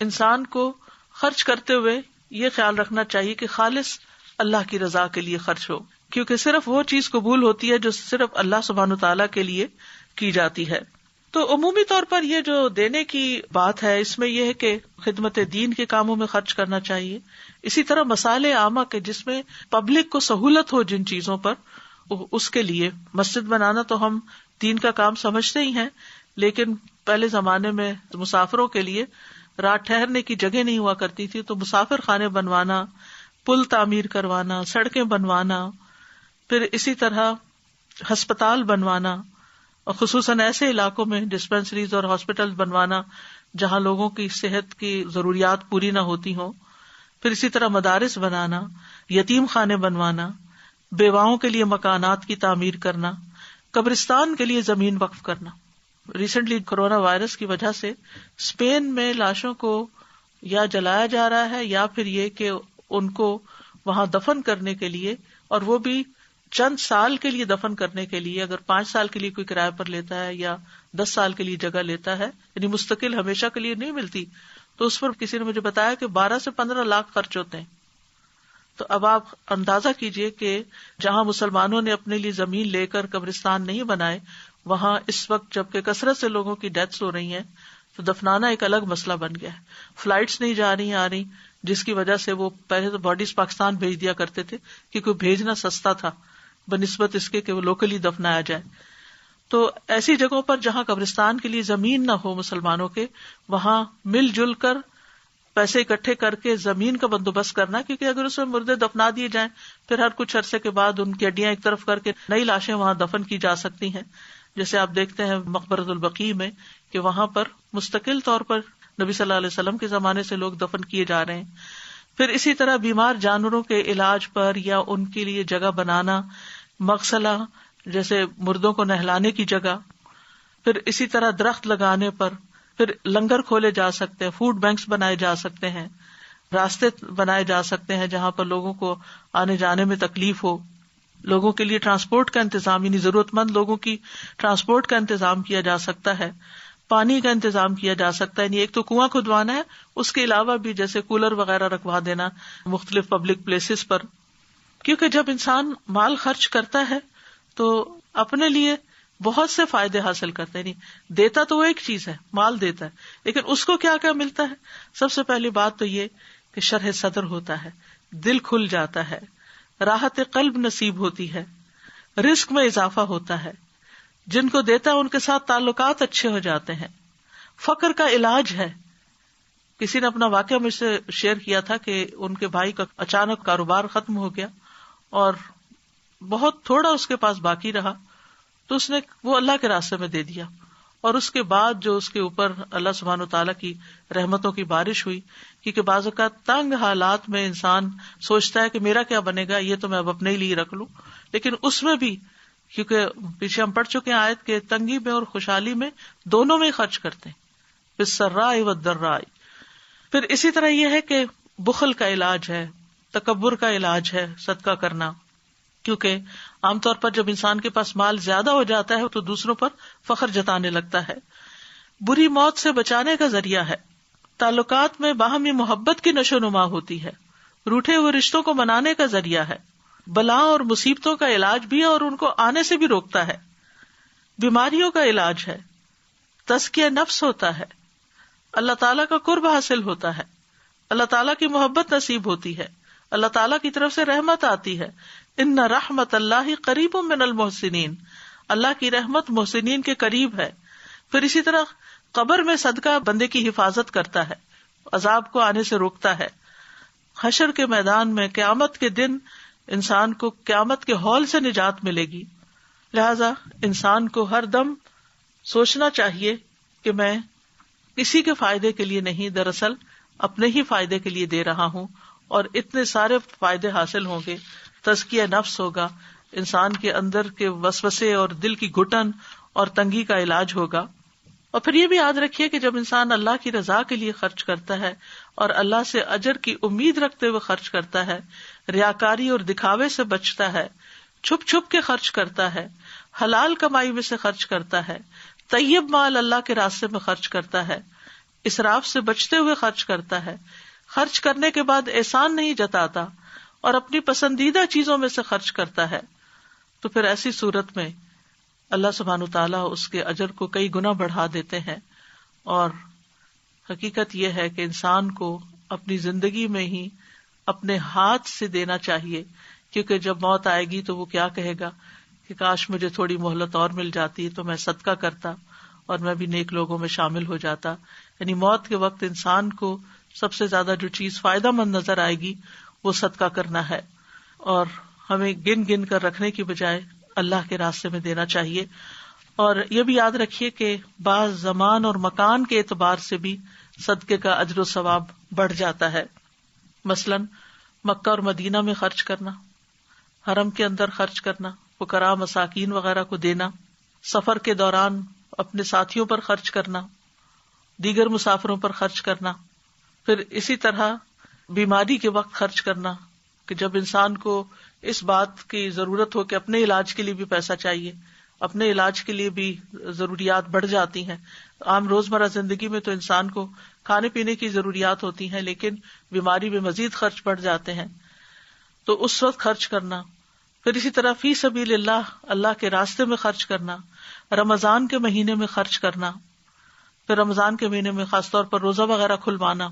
انسان کو خرچ کرتے ہوئے یہ خیال رکھنا چاہیے کہ خالص اللہ کی رضا کے لیے خرچ ہو، کیونکہ صرف وہ چیز قبول ہوتی ہے جو صرف اللہ سبحانہ تعالیٰ کے لیے کی جاتی ہے. تو عمومی طور پر یہ جو دینے کی بات ہے اس میں یہ ہے کہ خدمت دین کے کاموں میں خرچ کرنا چاہیے. اسی طرح مصالح عامہ کے جس میں پبلک کو سہولت ہو جن چیزوں پر، اس کے لیے مسجد بنانا تو ہم دین کا کام سمجھتے ہی ہیں، لیکن پہلے زمانے میں مسافروں کے لیے رات ٹھہرنے کی جگہ نہیں ہوا کرتی تھی، تو مسافر خانے بنوانا، پل تعمیر کروانا، سڑکیں بنوانا، پھر اسی طرح ہسپتال بنوانا، اور خصوصاً ایسے علاقوں میں ڈسپینسریز اور ہاسپٹل بنوانا جہاں لوگوں کی صحت کی ضروریات پوری نہ ہوتی ہوں. پھر اسی طرح مدارس بنانا، یتیم خانے بنوانا، بیواؤں کے لیے مکانات کی تعمیر کرنا، قبرستان کے لیے زمین وقف کرنا. ریسنٹلی کورونا وائرس کی وجہ سے اسپین میں لاشوں کو یا جلایا جا رہا ہے یا پھر یہ کہ ان کو وہاں دفن کرنے کے لیے، اور وہ بھی چند سال کے لیے دفن کرنے کے لیے، اگر 5 سال کے لیے کوئی کرایہ پر لیتا ہے یا 10 سال کے لیے جگہ لیتا ہے، یعنی مستقل ہمیشہ کے لیے نہیں ملتی، تو اس پر کسی نے مجھے بتایا کہ 12 سے 15 لاکھ خرچ ہوتے ہیں. تو اب آپ اندازہ کیجئے کہ جہاں مسلمانوں نے اپنے لیے زمین لے کر قبرستان نہیں بنائے، وہاں اس وقت جبکہ کثرت سے لوگوں کی ڈیتھس ہو رہی ہیں تو دفنانا ایک الگ مسئلہ بن گیا ہے. فلائٹس نہیں جا رہی آ رہی، جس کی وجہ سے وہ پہلے تو باڈیز پاکستان بھیج دیا کرتے تھے کیونکہ بھیجنا سستا تھا بنسبت اس کے کہ وہ لوکلی دفنایا جائے. تو ایسی جگہوں پر جہاں قبرستان کے لیے زمین نہ ہو مسلمانوں کے، وہاں مل جل کر پیسے اکٹھے کر کے زمین کا بندوبست کرنا، کیونکہ اگر اس میں مردے دفنا دیے جائیں پھر ہر کچھ عرصے کے بعد ان کی ہڈیاں ایک طرف کر کے نئی لاشیں وہاں دفن کی جا سکتی ہیں. جیسے آپ دیکھتے ہیں مقبرۃ البقیع میں کہ وہاں پر مستقل طور پر نبی صلی اللہ علیہ وسلم کے زمانے سے لوگ دفن کیے جا رہے ہیں. پھر اسی طرح بیمار جانوروں کے علاج پر یا ان کے لیے جگہ بنانا، مغسلہ جیسے مردوں کو نہلانے کی جگہ، پھر اسی طرح درخت لگانے پر، پھر لنگر کھولے جا سکتے ہیں، فوڈ بینکس بنائے جا سکتے ہیں، راستے بنائے جا سکتے ہیں جہاں پر لوگوں کو آنے جانے میں تکلیف ہو، لوگوں کے لیے ٹرانسپورٹ کا انتظام، یعنی ضرورت مند لوگوں کی ٹرانسپورٹ کا انتظام کیا جا سکتا ہے، پانی کا انتظام کیا جا سکتا ہے. یعنی ایک تو کنواں کھدوانا ہے، اس کے علاوہ بھی جیسے کولر وغیرہ رکھوا دینا مختلف پبلک پلیسز پر. کیونکہ جب انسان مال خرچ کرتا ہے تو اپنے لیے بہت سے فائدے حاصل کرتے ہیں. نہیں دیتا تو وہ ایک چیز ہے، مال دیتا ہے، لیکن اس کو کیا کیا ملتا ہے؟ سب سے پہلی بات تو یہ کہ شرح صدر ہوتا ہے، دل کھل جاتا ہے، راحت قلب نصیب ہوتی ہے، رزق میں اضافہ ہوتا ہے، جن کو دیتا ہے ان کے ساتھ تعلقات اچھے ہو جاتے ہیں، فقر کا علاج ہے. کسی نے اپنا واقعہ مجھ سے شیئر کیا تھا کہ ان کے بھائی کا اچانک کاروبار ختم ہو گیا اور بہت تھوڑا اس کے پاس باقی رہا، تو اس نے وہ اللہ کے راستے میں دے دیا، اور اس کے بعد جو اس کے اوپر اللہ سبحانہ وتعالیٰ کی رحمتوں کی بارش ہوئی. کیونکہ بعض اوقات تنگ حالات میں انسان سوچتا ہے کہ میرا کیا بنے گا، یہ تو میں اب اپنے لیے رکھ لوں، لیکن اس میں بھی کیونکہ پیچھے ہم پڑھ چکے ہیں آیت کے تنگی میں اور خوشحالی میں دونوں میں خرچ کرتے ہیں، بالسراء والضراء. پھر اسی طرح یہ ہے کہ بخل کا علاج ہے، تکبر کا علاج ہے صدقہ کرنا، کیونکہ عام طور پر جب انسان کے پاس مال زیادہ ہو جاتا ہے تو دوسروں پر فخر جتانے لگتا ہے. بری موت سے بچانے کا ذریعہ ہے، تعلقات میں باہمی محبت کی نشو نما ہوتی ہے، روٹھے ہوئے رشتوں کو منانے کا ذریعہ ہے، بلا اور مصیبتوں کا علاج بھی ہے اور ان کو آنے سے بھی روکتا ہے، بیماریوں کا علاج ہے، تزکیہ نفس ہوتا ہے، اللہ تعالیٰ کا قرب حاصل ہوتا ہے، اللہ تعالیٰ کی محبت نصیب ہوتی ہے، اللہ تعالیٰ کی طرف سے رحمت آتی ہے، ان رحمت اللہ قریب من المحسنین، اللہ کی رحمت محسنین کے قریب ہے. پھر اسی طرح قبر میں صدقہ بندے کی حفاظت کرتا ہے، عذاب کو آنے سے روکتا ہے. حشر کے میدان میں قیامت کے دن انسان کو قیامت کے ہول سے نجات ملے گی. لہذا انسان کو ہر دم سوچنا چاہیے کہ میں کسی کے فائدے کے لیے نہیں، دراصل اپنے ہی فائدے کے لیے دے رہا ہوں، اور اتنے سارے فائدے حاصل ہوں گے. تزکیہ نفس ہوگا، انسان کے اندر کے وسوسے اور دل کی گھٹن اور تنگی کا علاج ہوگا. اور پھر یہ بھی یاد رکھیے کہ جب انسان اللہ کی رضا کے لیے خرچ کرتا ہے اور اللہ سے اجر کی امید رکھتے ہوئے خرچ کرتا ہے، ریاکاری اور دکھاوے سے بچتا ہے، چھپ چھپ کے خرچ کرتا ہے، حلال کمائی میں سے خرچ کرتا ہے، طیب مال اللہ کے راستے میں خرچ کرتا ہے، اسراف سے بچتے ہوئے خرچ کرتا ہے، خرچ کرنے کے بعد احسان نہیں جتاتا اور اپنی پسندیدہ چیزوں میں سے خرچ کرتا ہے، تو پھر ایسی صورت میں اللہ سبحانہ تعالیٰ اس کے اجر کو کئی گنا بڑھا دیتے ہیں. اور حقیقت یہ ہے کہ انسان کو اپنی زندگی میں ہی اپنے ہاتھ سے دینا چاہیے، کیونکہ جب موت آئے گی تو وہ کیا کہے گا کہ کاش مجھے تھوڑی مہلت اور مل جاتی تو میں صدقہ کرتا اور میں بھی نیک لوگوں میں شامل ہو جاتا. یعنی موت کے وقت انسان کو سب سے زیادہ جو چیز فائدہ مند نظر آئے گی وہ صدقہ کرنا ہے، اور ہمیں گن گن کر رکھنے کی بجائے اللہ کے راستے میں دینا چاہیے. اور یہ بھی یاد رکھیے کہ بعض زمان اور مکان کے اعتبار سے بھی صدقے کا اجر و ثواب بڑھ جاتا ہے. مثلاً مکہ اور مدینہ میں خرچ کرنا، حرم کے اندر خرچ کرنا، فقراء مساکین وغیرہ کو دینا، سفر کے دوران اپنے ساتھیوں پر خرچ کرنا، دیگر مسافروں پر خرچ کرنا. پھر اسی طرح بیماری کے وقت خرچ کرنا، کہ جب انسان کو اس بات کی ضرورت ہو کہ اپنے علاج کے لیے بھی پیسہ چاہیے، اپنے علاج کے لیے بھی ضروریات بڑھ جاتی ہیں. عام روزمرہ زندگی میں تو انسان کو کھانے پینے کی ضروریات ہوتی ہیں، لیکن بیماری میں مزید خرچ بڑھ جاتے ہیں، تو اس وقت خرچ کرنا. پھر اسی طرح فی سبیل اللہ، اللہ کے راستے میں خرچ کرنا، رمضان کے مہینے میں خرچ کرنا. پھر رمضان کے مہینے میں خاص طور پر روزہ وغیرہ کھلوانا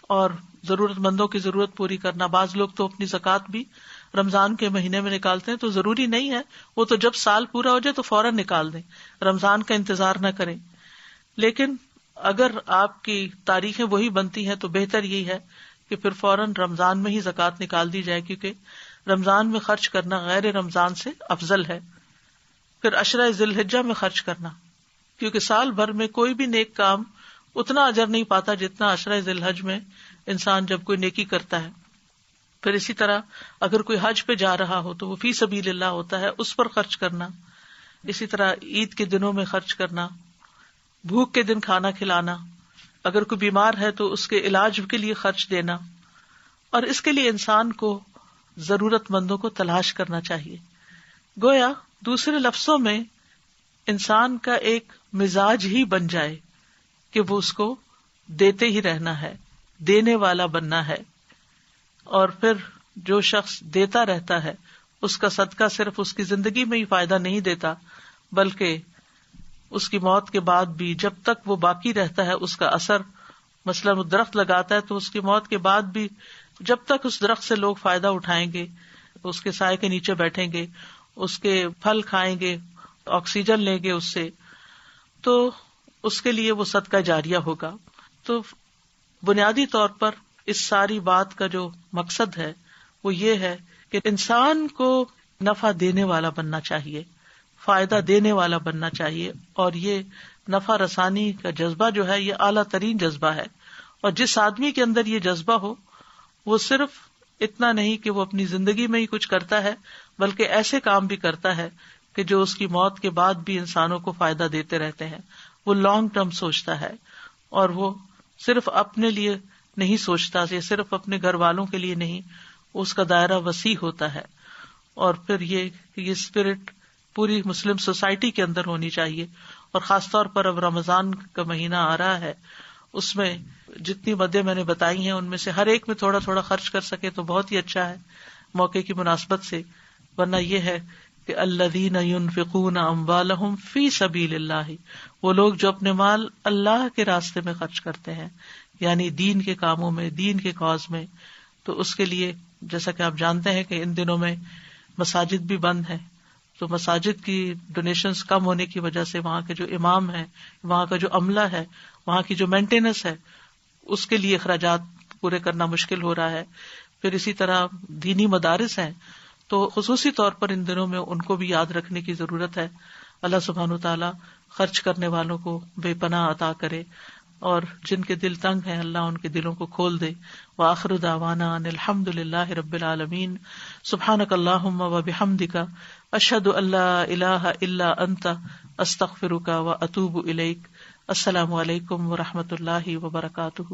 اور ضرورت مندوں کی ضرورت پوری کرنا. بعض لوگ تو اپنی زکوٰۃ بھی رمضان کے مہینے میں نکالتے ہیں، تو ضروری نہیں ہے، وہ تو جب سال پورا ہو جائے تو فوراً نکال دیں، رمضان کا انتظار نہ کریں. لیکن اگر آپ کی تاریخیں وہی بنتی ہیں تو بہتر یہی ہے کہ پھر فوراً رمضان میں ہی زکوٰۃ نکال دی جائے، کیونکہ رمضان میں خرچ کرنا غیر رمضان سے افضل ہے. پھر عشرہ ذی الحجہ میں خرچ کرنا، کیونکہ سال بھر میں کوئی بھی نیک کام اتنا اجر نہیں پاتا جتنا عشرہ ذی الحج میں انسان جب کوئی نیکی کرتا ہے. پھر اسی طرح اگر کوئی حج پہ جا رہا ہو تو وہ فی سبیل اللہ ہوتا ہے، اس پر خرچ کرنا. اسی طرح عید کے دنوں میں خرچ کرنا، بھوک کے دن کھانا کھلانا، اگر کوئی بیمار ہے تو اس کے علاج کے لیے خرچ دینا. اور اس کے لیے انسان کو ضرورت مندوں کو تلاش کرنا چاہیے. گویا دوسرے لفظوں میں انسان کا ایک مزاج ہی بن جائے کہ وہ اس کو دیتے ہی رہنا ہے، دینے والا بننا ہے. اور پھر جو شخص دیتا رہتا ہے اس کا صدقہ صرف اس کی زندگی میں ہی فائدہ نہیں دیتا، بلکہ اس کی موت کے بعد بھی جب تک وہ باقی رہتا ہے اس کا اثر. مثلاً وہ درخت لگاتا ہے تو اس کی موت کے بعد بھی جب تک اس درخت سے لوگ فائدہ اٹھائیں گے، اس کے سائے کے نیچے بیٹھیں گے، اس کے پھل کھائیں گے، آکسیجن لیں گے اس سے، تو اس کے لیے وہ صدقہ جاریہ ہوگا. تو بنیادی طور پر اس ساری بات کا جو مقصد ہے وہ یہ ہے کہ انسان کو نفع دینے والا بننا چاہیے، فائدہ دینے والا بننا چاہیے. اور یہ نفع رسانی کا جذبہ جو ہے یہ اعلیٰ ترین جذبہ ہے. اور جس آدمی کے اندر یہ جذبہ ہو وہ صرف اتنا نہیں کہ وہ اپنی زندگی میں ہی کچھ کرتا ہے، بلکہ ایسے کام بھی کرتا ہے کہ جو اس کی موت کے بعد بھی انسانوں کو فائدہ دیتے رہتے ہیں. وہ لانگ ٹرم سوچتا ہے اور وہ صرف اپنے لیے نہیں سوچتا، یہ صرف اپنے گھر والوں کے لیے نہیں، اس کا دائرہ وسیع ہوتا ہے. اور پھر یہ اسپرٹ پوری مسلم سوسائٹی کے اندر ہونی چاہیے. اور خاص طور پر اب رمضان کا مہینہ آ رہا ہے، اس میں جتنی مدیں میں نے بتائی ہیں ان میں سے ہر ایک میں تھوڑا تھوڑا خرچ کر سکے تو بہت ہی اچھا ہے موقع کی مناسبت سے. ورنہ یہ ہے کہ الذین ينفقون اموالهم فی سبیل اللہ، وہ لوگ جو اپنے مال اللہ کے راستے میں خرچ کرتے ہیں، یعنی دین کے کاموں میں، دین کے کاز میں. تو اس کے لیے جیسا کہ آپ جانتے ہیں کہ ان دنوں میں مساجد بھی بند ہیں، تو مساجد کی ڈونیشنز کم ہونے کی وجہ سے وہاں کے جو امام ہیں، وہاں کا جو عملہ ہے، وہاں کی جو مینٹیننس ہے، اس کے لیے اخراجات پورے کرنا مشکل ہو رہا ہے. پھر اسی طرح دینی مدارس ہیں، تو خصوصی طور پر ان دنوں میں ان کو بھی یاد رکھنے کی ضرورت ہے. اللہ سبحانہ وتعالیٰ خرچ کرنے والوں کو بے پناہ عطا کرے، اور جن کے دل تنگ ہیں اللہ ان کے دلوں کو کھول دے. وآخر دعوانا ان الحمد للہ رب العالمین. سبحانک اللہم وبحمدک، اشہد ان لا الہ الا انت، استغفرک واتوب الیک. السلام علیکم ورحمۃ اللہ وبرکاتہ.